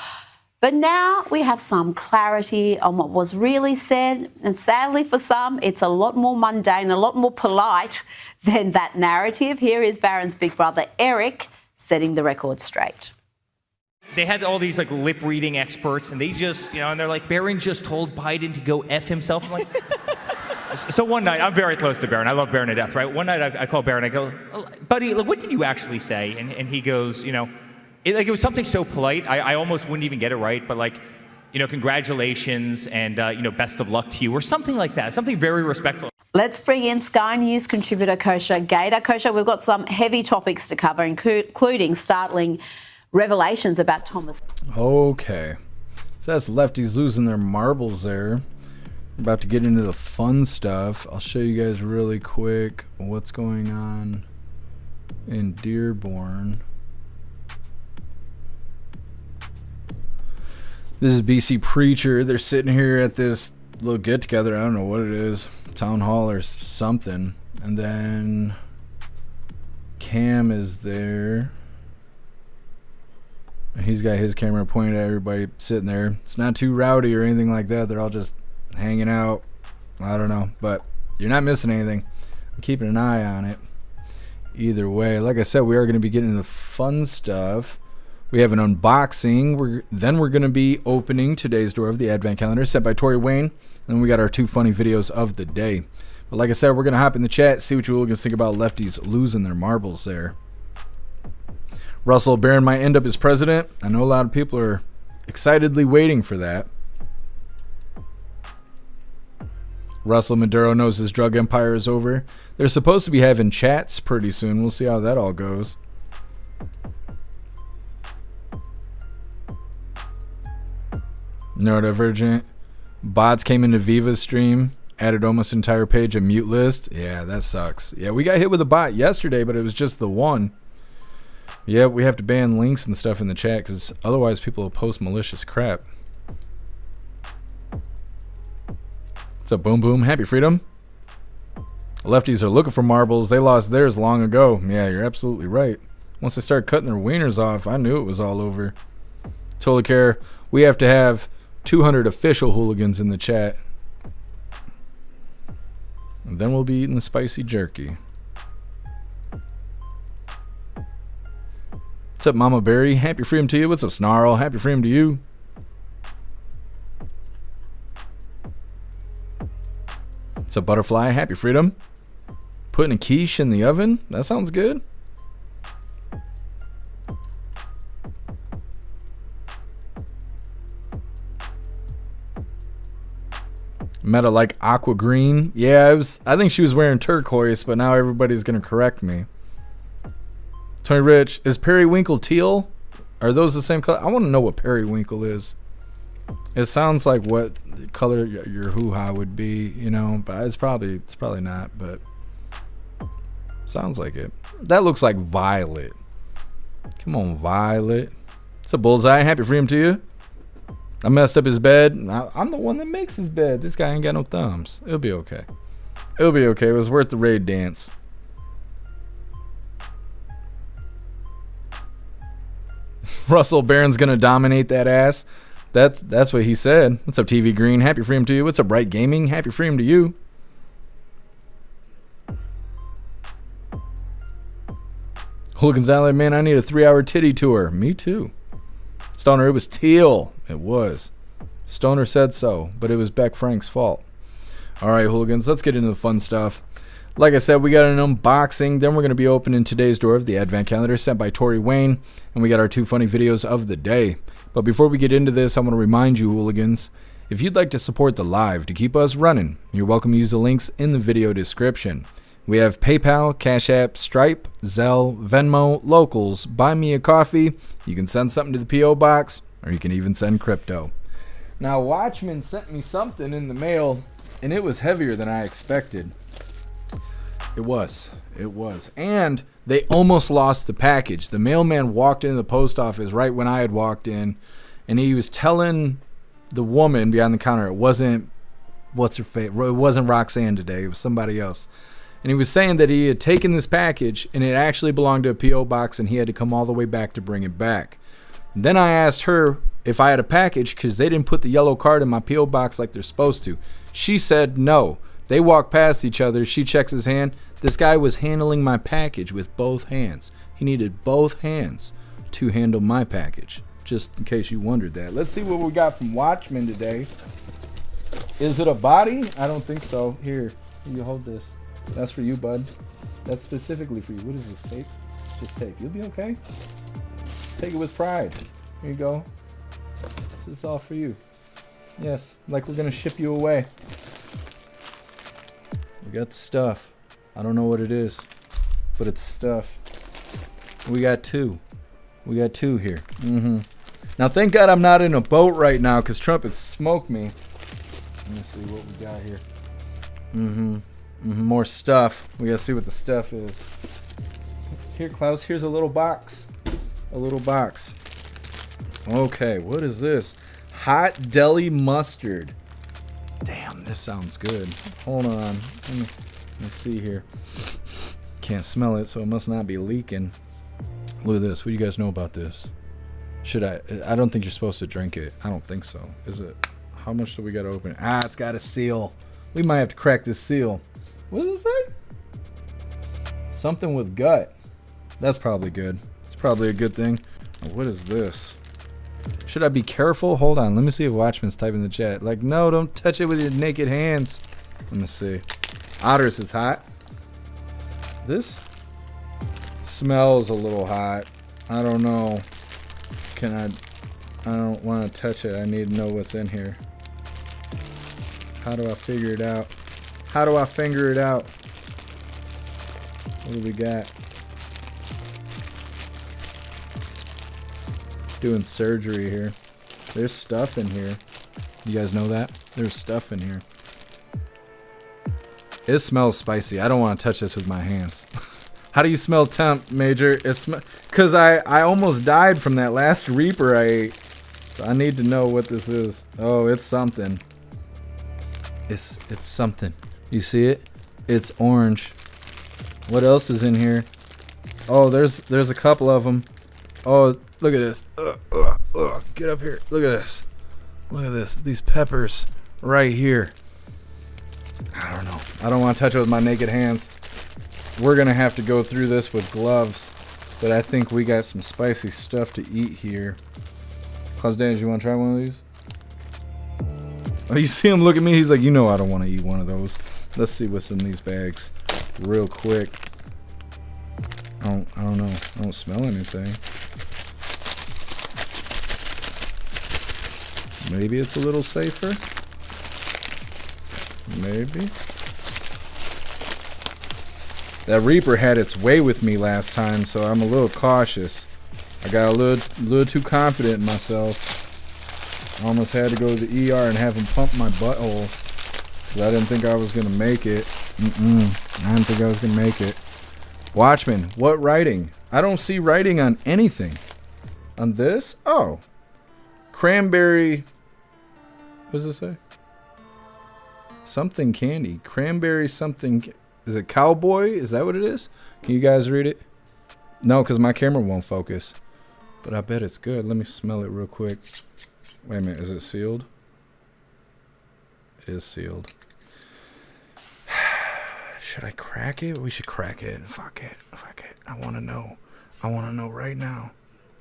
But now we have some clarity on what was really said, and sadly for some, it's a lot more mundane, a lot more polite than that narrative. Here is Barron's big brother, Eric, setting the record straight. They had all these like lip reading experts, and they just, and they're like, Barron just told Biden to go F himself. I'm like, so one night, I'm very close to Barron. I love Barron to death, right? One night I call Barron, I go, buddy, look, what did you actually say? And he goes, it was something so polite, I almost wouldn't even get it right, but like, congratulations and, best of luck to you, or something like that, something very respectful. Let's bring in Sky News contributor Kosha Gator. Kosha, we've got some heavy topics to cover, including startling revelations about Thomas. Okay, so that's lefties losing their marbles there. We're about to get into the fun stuff. I'll show you guys really quick what's going on in Dearborn. This is BC Preacher. They're sitting here at this little get together. I don't know what it is, town hall or something. And then Cam is there. He's got his camera pointed at everybody sitting there. It's not too rowdy or anything like that. They're all just hanging out. I don't know, but you're not missing anything. I'm keeping an eye on it. Either way, like I said, we are going to be getting into the fun stuff. We have an unboxing. Then we're going to be opening today's door of the Advent Calendar sent by Tori Wayne. And we got our 2 funny videos of the day. But like I said, we're going to hop in the chat, see what you hooligans think about lefties losing their marbles there. Russell Barron might end up as president. I know a lot of people are excitedly waiting for that. Russell Maduro knows his drug empire is over. They're supposed to be having chats pretty soon. We'll see how that all goes. Neurodivergent. Bots came into Viva's stream, added almost entire page of mute list. Yeah, that sucks. Yeah, we got hit with a bot yesterday, but it was just the one. Yeah, we have to ban links and stuff in the chat because otherwise people will post malicious crap. What's up, Boom Boom? Happy Freedom. Lefties are looking for marbles. They lost theirs long ago. Yeah, you're absolutely right. Once they start cutting their wieners off, I knew it was all over. Totally care. We have to have 200 official hooligans in the chat. And then we'll be eating the spicy jerky. What's up, Mama Berry? Happy Freedom to you. What's up, Snarl? Happy Freedom to you. What's up, Butterfly? Happy Freedom. Putting a quiche in the oven? That sounds good. Meta like aqua green. Yeah, I think she was wearing turquoise, but now everybody's gonna correct me. Tony Rich, is periwinkle teal? Are those the same color? I want to know what periwinkle is. It sounds like what color your hoo-ha would be, you know, but it's probably not, but sounds like it. That looks like violet. Come on, Violet. It's a bullseye. Happy Freedom to you. I messed up his bed. I'm the one that makes his bed. This guy ain't got no thumbs. It'll be okay. It'll be okay. It was worth the raid dance. Russell Barron's gonna dominate that ass. That's what he said. What's up, TV Green? Happy Freedom to you. What's up, Bright Gaming? Happy Freedom to you. Hooligans Alley, man, I need a 3-hour titty tour. Me too. Stoner, it was teal. It was. Stoner said so, but it was Beck Frank's fault. All right, hooligans, let's get into the fun stuff. Like I said, we got an unboxing. Then we're going to be opening today's door of the Advent Calendar sent by Tori Wayne. And we got our 2 funny videos of the day. But before we get into this, I want to remind you, hooligans, if you'd like to support the live to keep us running, you're welcome to use the links in the video description. We have PayPal, Cash App, Stripe, Zelle, Venmo, Locals, Buy Me a Coffee. You can send something to the P.O. Box, or you can even send crypto. Now, Watchman sent me something in the mail, and it was heavier than I expected. It was. And they almost lost the package. The mailman walked into the post office right when I had walked in, and he was telling the woman behind the counter, it wasn't, what's her face? It wasn't Roxanne today. It was somebody else. And he was saying that he had taken this package and it actually belonged to a P.O. box and he had to come all the way back to bring it back. And then I asked her if I had a package because they didn't put the yellow card in my P.O. box like they're supposed to. She said no. They walked past each other. She checks his hand. This guy was handling my package with both hands. He needed both hands to handle my package, just in case you wondered that. Let's see what we got from Watchmen today. Is it a body? I don't think so. Here, you hold this. That's for you, bud. That's specifically for you. What is this, tape? It's just tape. You'll be okay. Take it with pride. Here you go. This is all for you. Yes, like we're gonna ship you away. We got the stuff. I don't know what it is, but it's stuff. We got 2. We got 2 here. Now, thank God I'm not in a boat right now because Trump had smoked me. Let me see what we got here. More stuff. We gotta see what the stuff is. Here, Klaus, here's a little box. Okay, what is this? Hot deli mustard. Damn, this sounds good. Hold on. Let me see here. Can't smell it, so it must not be leaking. Look at this. What do you guys know about this? Should I don't think you're supposed to drink it. I don't think so. Is it? How much do we got to open it? Ah, it's got a seal. We might have to crack this seal. What does it say? Something with gut. That's probably good. It's probably a good thing. What is this? Should I be careful? Hold on. Let me see if Watchman's typing in the chat. Like, no, don't touch it with your naked hands. Let me see. Otters, it's hot. This smells a little hot. I don't know. I don't want to touch it. I need to know what's in here. How do I figure it out? How do I finger it out? What do we got? Doing surgery here. There's stuff in here. You guys know that? There's stuff in here. It smells spicy. I don't want to touch this with my hands. How do you smell temp, Major? Because I almost died from that last Reaper I ate. So I need to know what this is. Oh, it's something. It's something. You see it? It's orange. What else is in here? Oh, there's a couple of them. Oh, look at this. Get up here. Look at this. Look at this. These peppers right here. I don't know. I don't want to touch it with my naked hands. We're going to have to go through this with gloves. But I think we got some spicy stuff to eat here. Klaus Daniels, you want to try one of these? Oh, you see him look at me? He's like, you know I don't want to eat one of those. Let's see what's in these bags real quick. I don't know. I don't smell anything. Maybe it's a little safer. Maybe. That Reaper had its way with me last time, so I'm a little cautious. I got a little too confident in myself. I almost had to go to the ER and have him pump my butthole. Because I didn't think I was going to make it. I didn't think I was going to make it. Watchman, what writing? I don't see writing on anything. On this? Oh. Cranberry. What does it say? Something candy. Cranberry something. Is it cowboy? Is that what it is? Can you guys read it? No, because my camera won't focus. But I bet it's good. Let me smell it real quick. Wait a minute. Is it sealed? It is sealed. Should I crack it? We should crack it. Fuck it. Fuck it. I want to know. I want to know right now.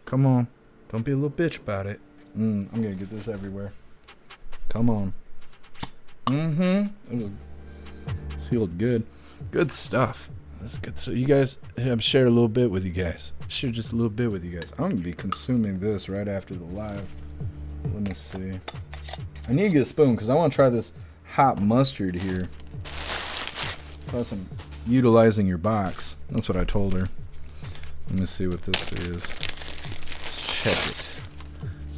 Come on. Don't be a little bitch about it. I'm going to get this everywhere. Come on. It was sealed good. Good stuff. That's good. So you guys, I've shared a little bit with you guys. Share just a little bit with you guys. I'm going to be consuming this right after the live. Let me see. I need to get a spoon because I want to try this hot mustard here. Plus I'm utilizing your box. That's what I told her. Let me see what this is. Check it.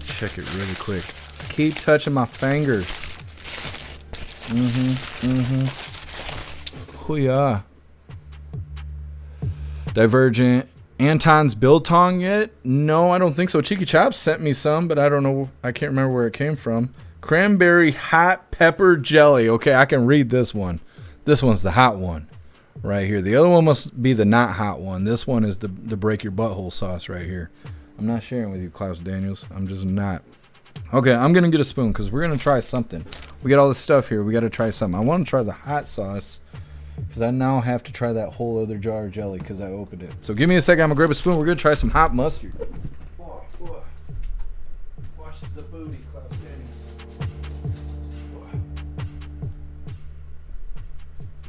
Check it really quick. Keep touching my fingers. Hoo-yah. Divergent. Anton's Biltong yet? No, I don't think so. Cheeky Chops sent me some, but I don't know. I can't remember where it came from. Cranberry hot pepper jelly. Okay, I can read this one. This one's the hot one right here. The other one must be the not hot one. This one is the break your butthole sauce right here. I'm not sharing with you, Klaus Daniels. I'm just not. Okay, I'm going to get a spoon because we're going to try something. We got all this stuff here. We got to try something. I want to try the hot sauce because I now have to try that whole other jar of jelly because I opened it. So give me a second. I'm going to grab a spoon. We're going to try some hot mustard. Watch the booty, Klaus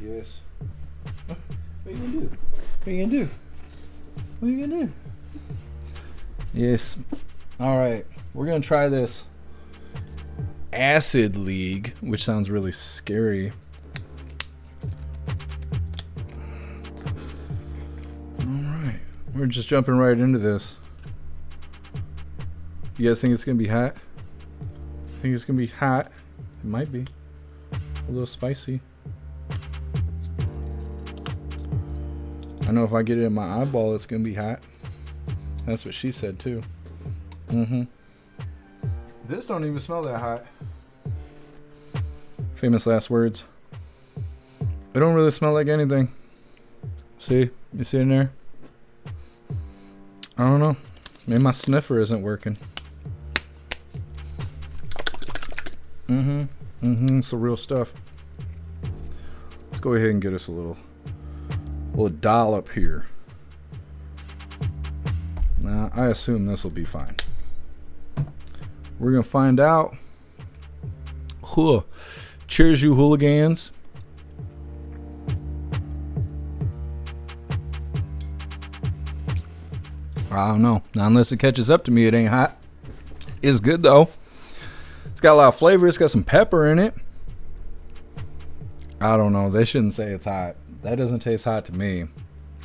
Daniels. Yes. What are you going to do? What are you going to do? What are you going to do? Yes. All right. We're going to try this Acid League, which sounds really scary. All right. We're just jumping right into this. You guys think it's going to be hot? I think it's going to be hot. It might be. A little spicy. I know if I get it in my eyeball, it's going to be hot. That's what she said, too. This don't even smell that hot. Famous last words. It don't really smell like anything. See? You see in there? I don't know. Maybe my sniffer isn't working. It's the real stuff. Let's go ahead and get us a little dollop here. Now, I assume this will be fine. We're going to find out. Cheers, you hooligans. I don't know. Not unless it catches up to me, it ain't hot. It's good, though. It's got a lot of flavor. It's got some pepper in it. I don't know. They shouldn't say it's hot. That doesn't taste hot to me.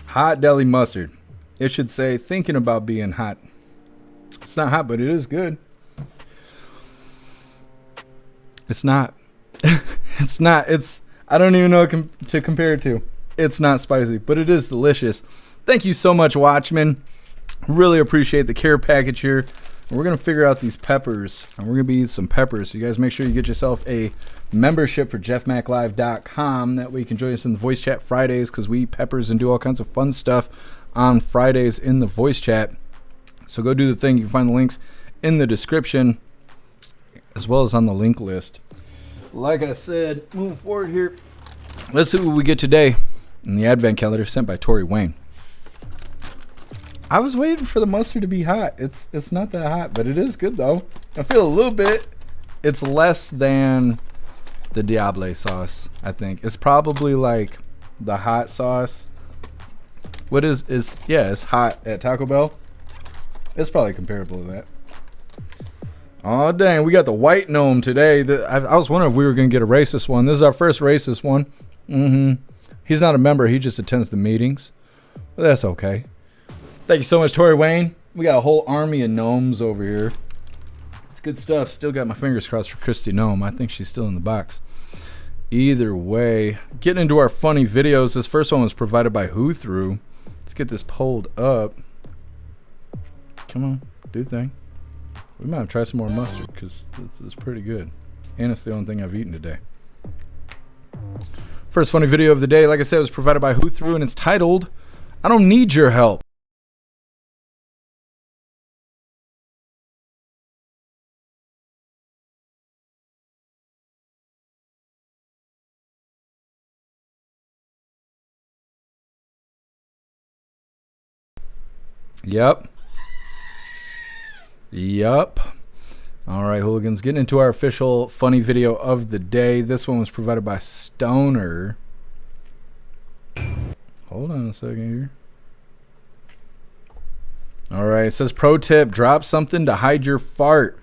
Hot deli mustard. It should say thinking about being hot. It's not hot, but it is good. It's not. It's not. I don't even know what to compare it to. It's not spicy, but it is delicious. Thank you so much, Watchmen. Really appreciate the care package here. We're going to figure out these peppers, and we're going to be eating some peppers. So you guys make sure you get yourself a membership for jeffmaclive.com. That way you can join us in the voice chat Fridays, because we eat peppers and do all kinds of fun stuff on Fridays in the voice chat. So go do the thing. You can find the links in the description as well as on the link list. Like I said, moving forward here, let's see what we get today in the advent calendar sent by Tori Wayne. I was waiting for the mustard to be hot. It's not that hot, but it is good though. I feel a little bit. It's less than the Diable sauce, I think. It's probably like the hot sauce. What is it's hot at Taco Bell. It's probably comparable to that. Oh dang, we got the white gnome today. I was wondering if we were gonna get a racist one. This is our first racist one. He's not a member, he just attends the meetings. But that's okay. Thank you so much, Tori Wayne. We got a whole army of gnomes over here. It's good stuff. Still got my fingers crossed for Christy Gnome. I think she's still in the box. Either way, getting into our funny videos. This first one was provided by Who Through. Let's get this pulled up. Come on, do the thing. We might have tried some more mustard because this is pretty good. And it's the only thing I've eaten today. First funny video of the day, like I said, was provided by Who Through, and it's titled, I Don't Need Your Help. Yep. All right, hooligans, getting into our official funny video of the day. This one was provided by Stoner. Hold on a second here. All right, it says pro tip, drop something to hide your fart.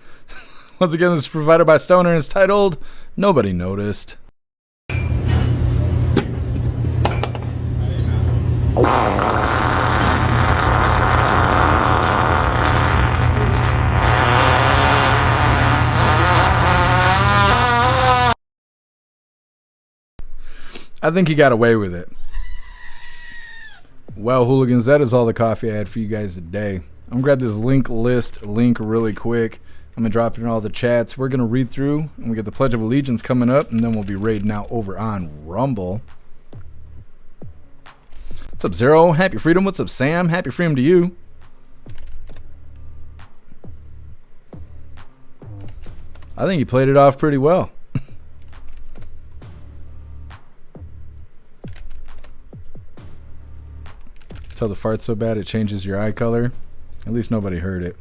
Once again, this is provided by Stoner, and it's titled Nobody Noticed. I think he got away with it. Well, hooligans, that is all the coffee I had for you guys today. I'm going to grab this link really quick. I'm going to drop it in all the chats. We're going to read through, and we get the Pledge of Allegiance coming up, and then we'll be raiding out over on Rumble. What's up, Zero? Happy Freedom. What's up, Sam? Happy Freedom to you. I think he played it off pretty well. Tell the fart so bad it changes your eye color. At least nobody heard it.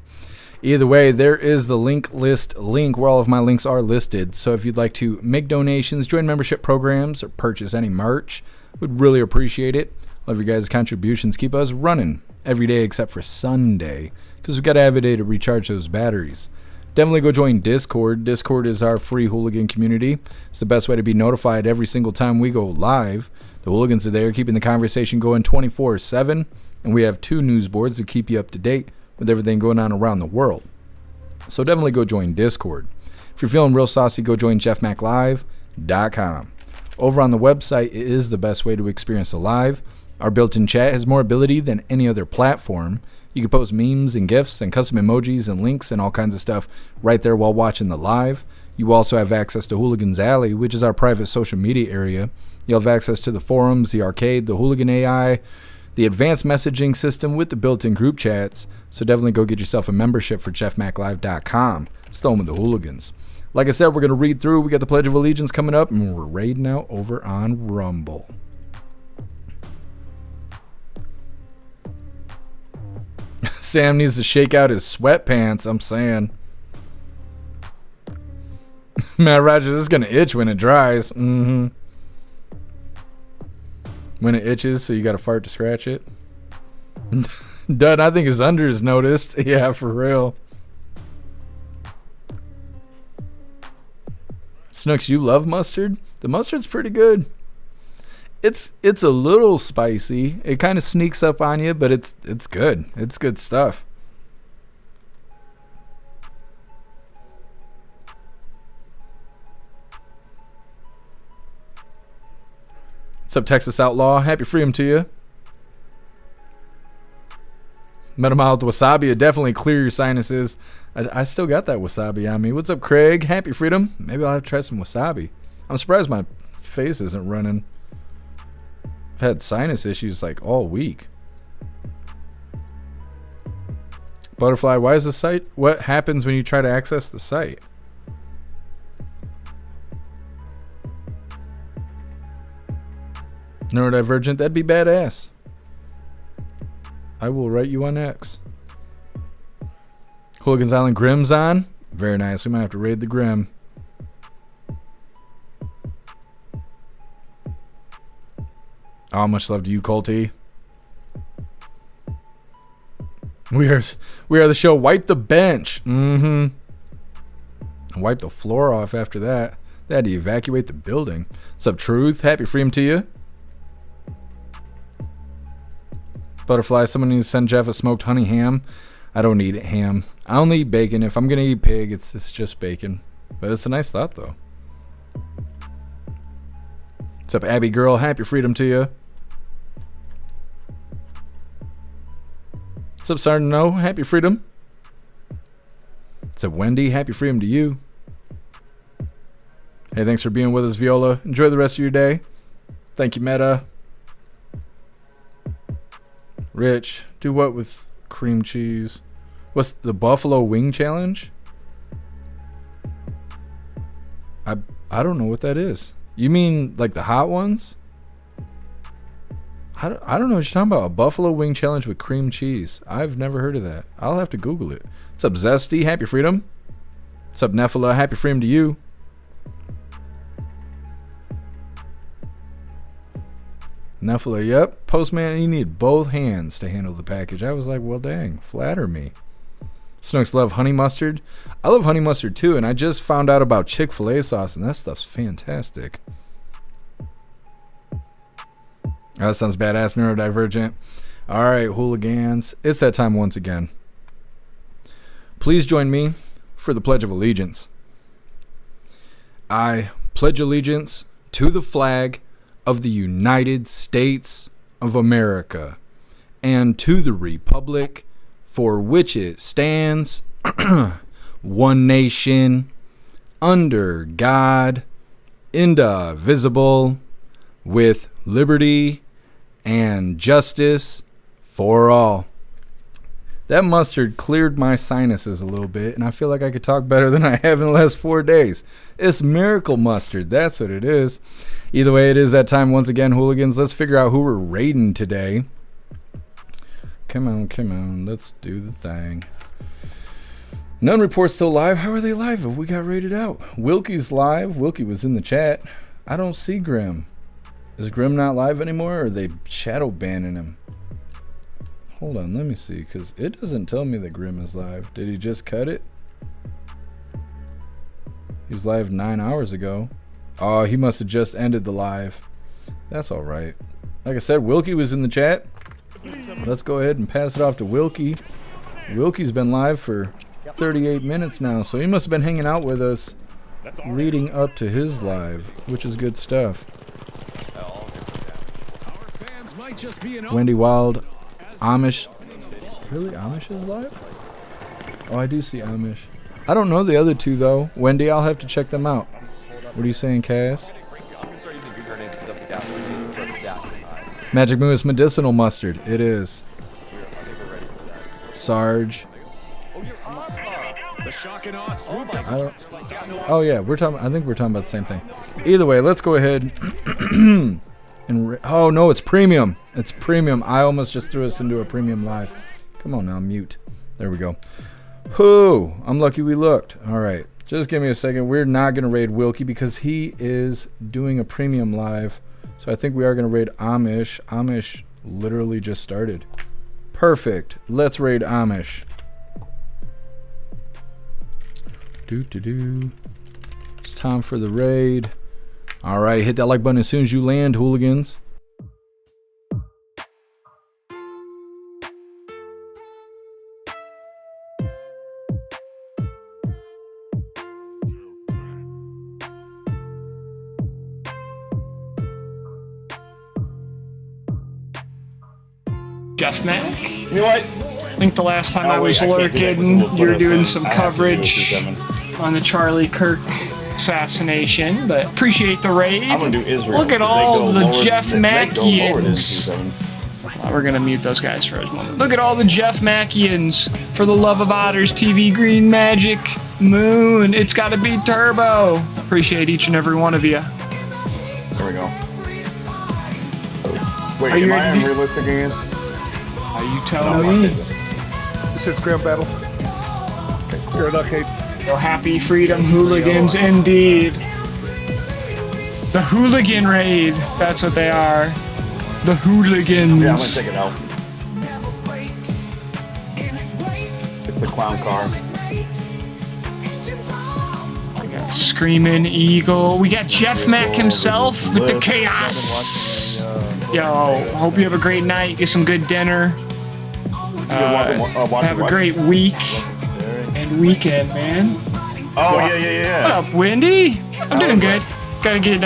Either way, there is the link list link where all of my links are listed. So if you'd like to make donations, join membership programs, or purchase any merch, would really appreciate it. Love your guys' contributions. Keep us running every day except for Sunday, because we've got to have a day to recharge those batteries. Definitely go join Discord. Discord is our free hooligan community. It's the best way to be notified every single time we go live. The hooligans are there keeping the conversation going 24/7, and we have 2 news boards to keep you up to date with everything going on around the world. So definitely go join Discord. If you're feeling real saucy, go join jeffmaclive.com. Over on the website, it is the best way to experience a live. Our built-in chat has more ability than any other platform. You can post memes and GIFs and custom emojis and links and all kinds of stuff right there while watching the live. You also have access to Hooligans Alley, which is our private social media area. You'll have access to the forums, the arcade, the Hooligan AI, the advanced messaging system with the built-in group chats. So definitely go get yourself a membership for jeffmaclive.com. It's the home of the hooligans. Like I said, we're going to read through. We got the Pledge of Allegiance coming up, and we're raiding out over on Rumble. Sam needs to shake out his sweatpants, I'm saying. Matt Rogers, this is going to itch when it dries. When it itches, so you got to fart to scratch it. Dud, I think his under is noticed. Yeah, for real. Snooks, you love mustard? The mustard's pretty good. It's a little spicy. It kind of sneaks up on you, but it's good. It's good stuff. What's up, Texas Outlaw? Happy freedom to you. Metamild wasabi would definitely clear your sinuses. I still got that wasabi on me. What's up, Craig? Happy freedom. Maybe I'll have to try some wasabi. I'm surprised my face isn't running. I've had sinus issues like all week. Butterfly, why is the site? What happens when you try to access the site? Neurodivergent, that'd be badass. I will write you on X. Hooligans Island Grim's on. Very nice. We might have to raid the Grim. Oh, much love to you, Colty. We are the show. Wipe the bench. Wipe the floor off after that. They had to evacuate the building. What's up, Truth? Happy freedom to you. Butterfly, someone needs to send Jeff a smoked honey ham. I don't eat ham. I only eat bacon. If I'm going to eat pig, it's just bacon. But it's a nice thought, though. What's up, Abby girl? Happy freedom to you. What's up, Sergeant No? Happy freedom. What's up, Wendy? Happy freedom to you. Hey, thanks for being with us, Viola. Enjoy the rest of your day. Thank you, Meta. Rich, do what with cream cheese? What's the buffalo wing challenge? I don't know what that is. You mean like the hot ones? I don't know what you're talking about. A buffalo wing challenge with cream cheese. I've never heard of that. I'll have to Google it. What's up, Zesty? Happy freedom. What's up, Nephilah? Happy freedom to you. Nephilah, yep. Postman, you need both hands to handle the package. I was like, well, dang, flatter me. Snooks love honey mustard. I love honey mustard too, and I just found out about Chick-fil-A sauce, and that stuff's fantastic. Oh, that sounds badass, neurodivergent. All right, hooligans. It's that time once again. Please join me for the Pledge of Allegiance. I pledge allegiance to the flag of the United States of America and to the republic for which it stands, one nation, under God, indivisible, with liberty and justice for all. That mustard cleared my sinuses a little bit, and I feel like I could talk better than I have in the last 4 days. It's miracle mustard. That's what it is. Either way, it is that time once again, hooligans. Let's figure out who we're raiding today. Come on. Let's do the thing. None reports still live. How are they live if we got raided out? Wilkie's live. Wilkie was in the chat. I don't see Grim. Is Grim not live anymore, or are they shadow banning him? Hold on, let me see, because it doesn't tell me that Grim is live. Did he just cut it? He was live 9 hours ago. Oh, he must have just ended the live. That's all right. Like I said, Wilkie was in the chat. Let's go ahead and pass it off to Wilkie. Wilkie's been live for 38 minutes now, so he must have been hanging out with us leading up to his live, which is good stuff. Wendy Wild, Amish. Really? Amish is live? Oh, I do see Amish. I don't know the other two, though. Wendy, I'll have to check them out. What are you saying, Cass? Magic Moose medicinal mustard. It is. Sarge. Oh yeah, I think we're talking about the same thing. Either way, let's go ahead and oh no, it's premium. It's premium. I almost just threw us into a premium live. Come on now, mute. There we go. Whoo! I'm lucky we looked. All right, just give me a second. We're not gonna raid Wilkie because he is doing a premium live. So I think we are gonna raid Amish. Amish literally just started. Perfect. Let's raid Amish. It's time for the raid. All right, hit that like button as soon as you land, hooligans. Jeff Mack. You know what? I think the last time I was lurking, you were doing some coverage on the Charlie Kirk assassination, but appreciate the raid. I'm gonna do Israel. Look at all the Jeff Mackians. Mackians. We're gonna mute those guys for a moment. Look at all the Jeff Mackians. For the love of Otters TV, Green Magic, Moon. It's gotta be Turbo. Appreciate each and every one of you. There we go. Wait, Are you am I ready? unrealistic again? Are you telling me? This is Grand Battle. You're an arcade. Oh, happy freedom hooligans indeed. The hooligan raid. That's what they are. The hooligans. Yeah, I'm gonna take it out. It's the clown car. We got Screaming Eagle. We got Jeff Mack himself with the chaos. Yo, hope you have a great night. Get some good dinner. Have a great week and weekend, man. Oh, yeah. What up, Wendy? I'm doing good. Gotta get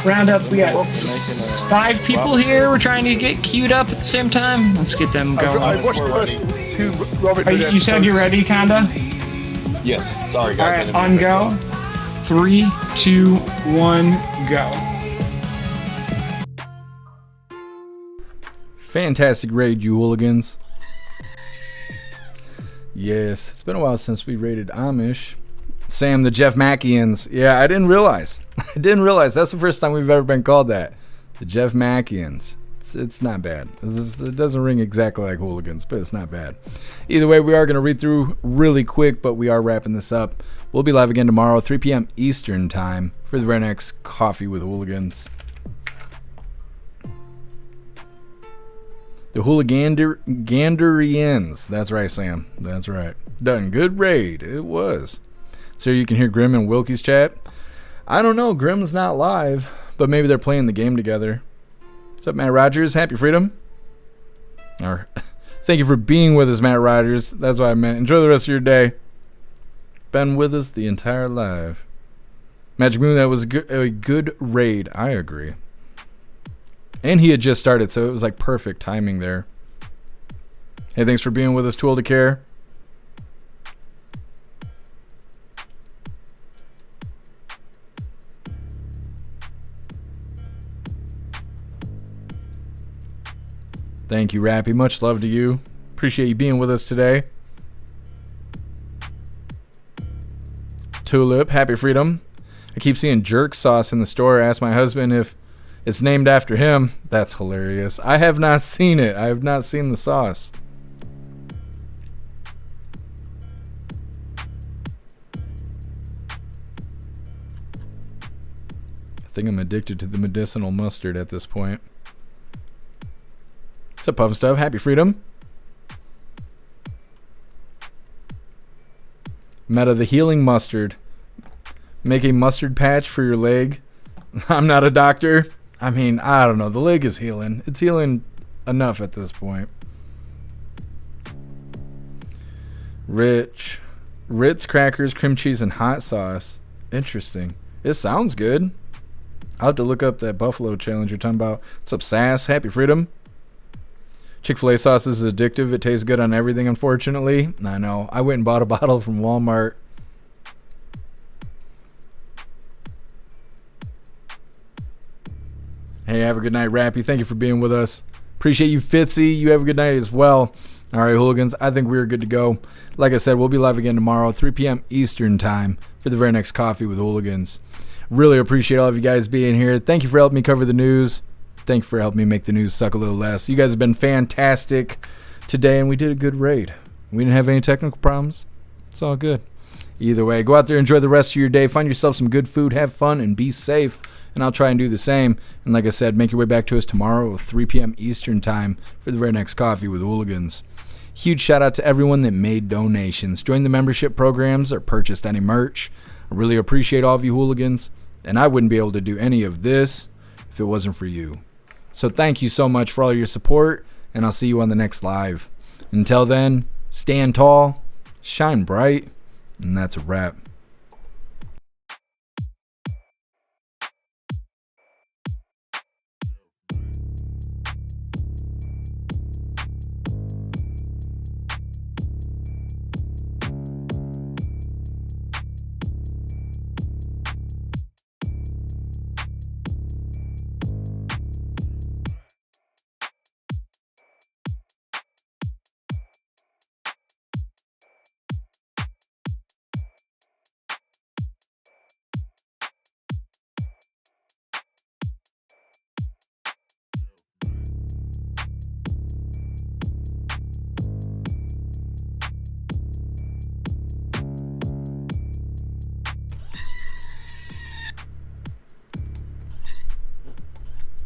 round up. We got 5 people here. We're trying to get queued up at the same time. Let's get them going. I watched the first 2 Robert Hood You said you're ready, kinda? Yes. Sorry, All guys. right, on go. 3, 2, 1, go. Fantastic raid, you hooligans. Yes, it's been a while since we raided Amish. Sam, the Jeff Mackians. Yeah, I didn't realize. That's the first time we've ever been called that. The Jeff Mackians. It's not bad. It doesn't ring exactly like hooligans, but it's not bad. Either way, we are going to read through really quick, but we are wrapping this up. We'll be live again tomorrow, 3 p.m. Eastern time for the very next Coffee with Hooligans. The Hooliganderians. That's right, Sam. That's right. Done. Good raid. It was. So you can hear Grim and Wilkie's chat. I don't know. Grim's not live, but maybe they're playing the game together. What's up, Matt Rogers? Happy Freedom. Or, thank you for being with us, Matt Rogers. That's what I meant. Enjoy the rest of your day. Been with us the entire live. Magic Moon, that was a good raid. I agree. And he had just started, so it was like perfect timing there. Hey, thanks for being with us, Too Old to Care. Thank you, Rappy. Much love to you. Appreciate you being with us today. Tulip, happy freedom. I keep seeing jerk sauce in the store. Ask my husband if it's named after him. That's hilarious. I have not seen it. I have not seen the sauce. I think I'm addicted to the medicinal mustard at this point. What's up, Puff Stuff? Happy freedom. Meta, the healing mustard. Make a mustard patch for your leg. I'm not a doctor. I mean, I don't know. The leg is healing. It's healing enough at this point. Ritz crackers, cream cheese, and hot sauce. Interesting. It sounds good. I'll have to look up that buffalo challenge you're talking about. What's up, Sass? Happy freedom. Chick-fil-A sauce is addictive. It tastes good on everything, unfortunately. I know. I went and bought a bottle from Walmart. Hey, have a good night, Rappy. Thank you for being with us. Appreciate you, Fitzy. You have a good night as well. All right, hooligans, I think we're good to go. Like I said, we'll be live again tomorrow, 3 p.m. Eastern time for the very next Coffee with Hooligans. Really appreciate all of you guys being here. Thank you for helping me cover the news. Thank you for helping me make the news suck a little less. You guys have been fantastic today, and we did a good raid. We didn't have any technical problems. It's all good. Either way, go out there, enjoy the rest of your day. Find yourself some good food, have fun, and be safe. And I'll try and do the same. And like I said, make your way back to us tomorrow at 3 p.m. Eastern time for the very next Coffee with Hooligans. Huge shout out to everyone that made donations, joined the membership programs, or purchased any merch. I really appreciate all of you hooligans. And I wouldn't be able to do any of this if it wasn't for you. So thank you so much for all your support, and I'll see you on the next live. Until then, stand tall, shine bright, and that's a wrap.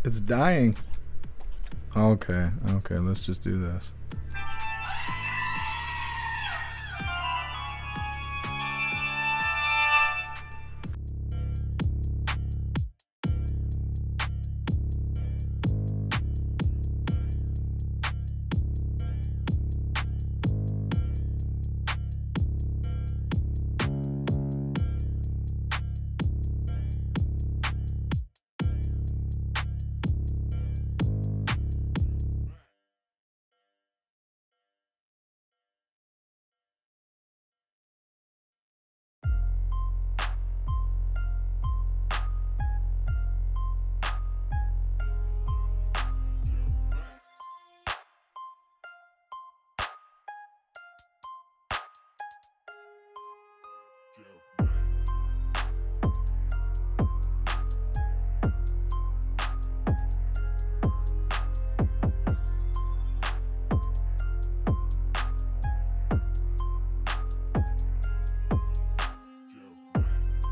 It's dying. Okay, let's just do this.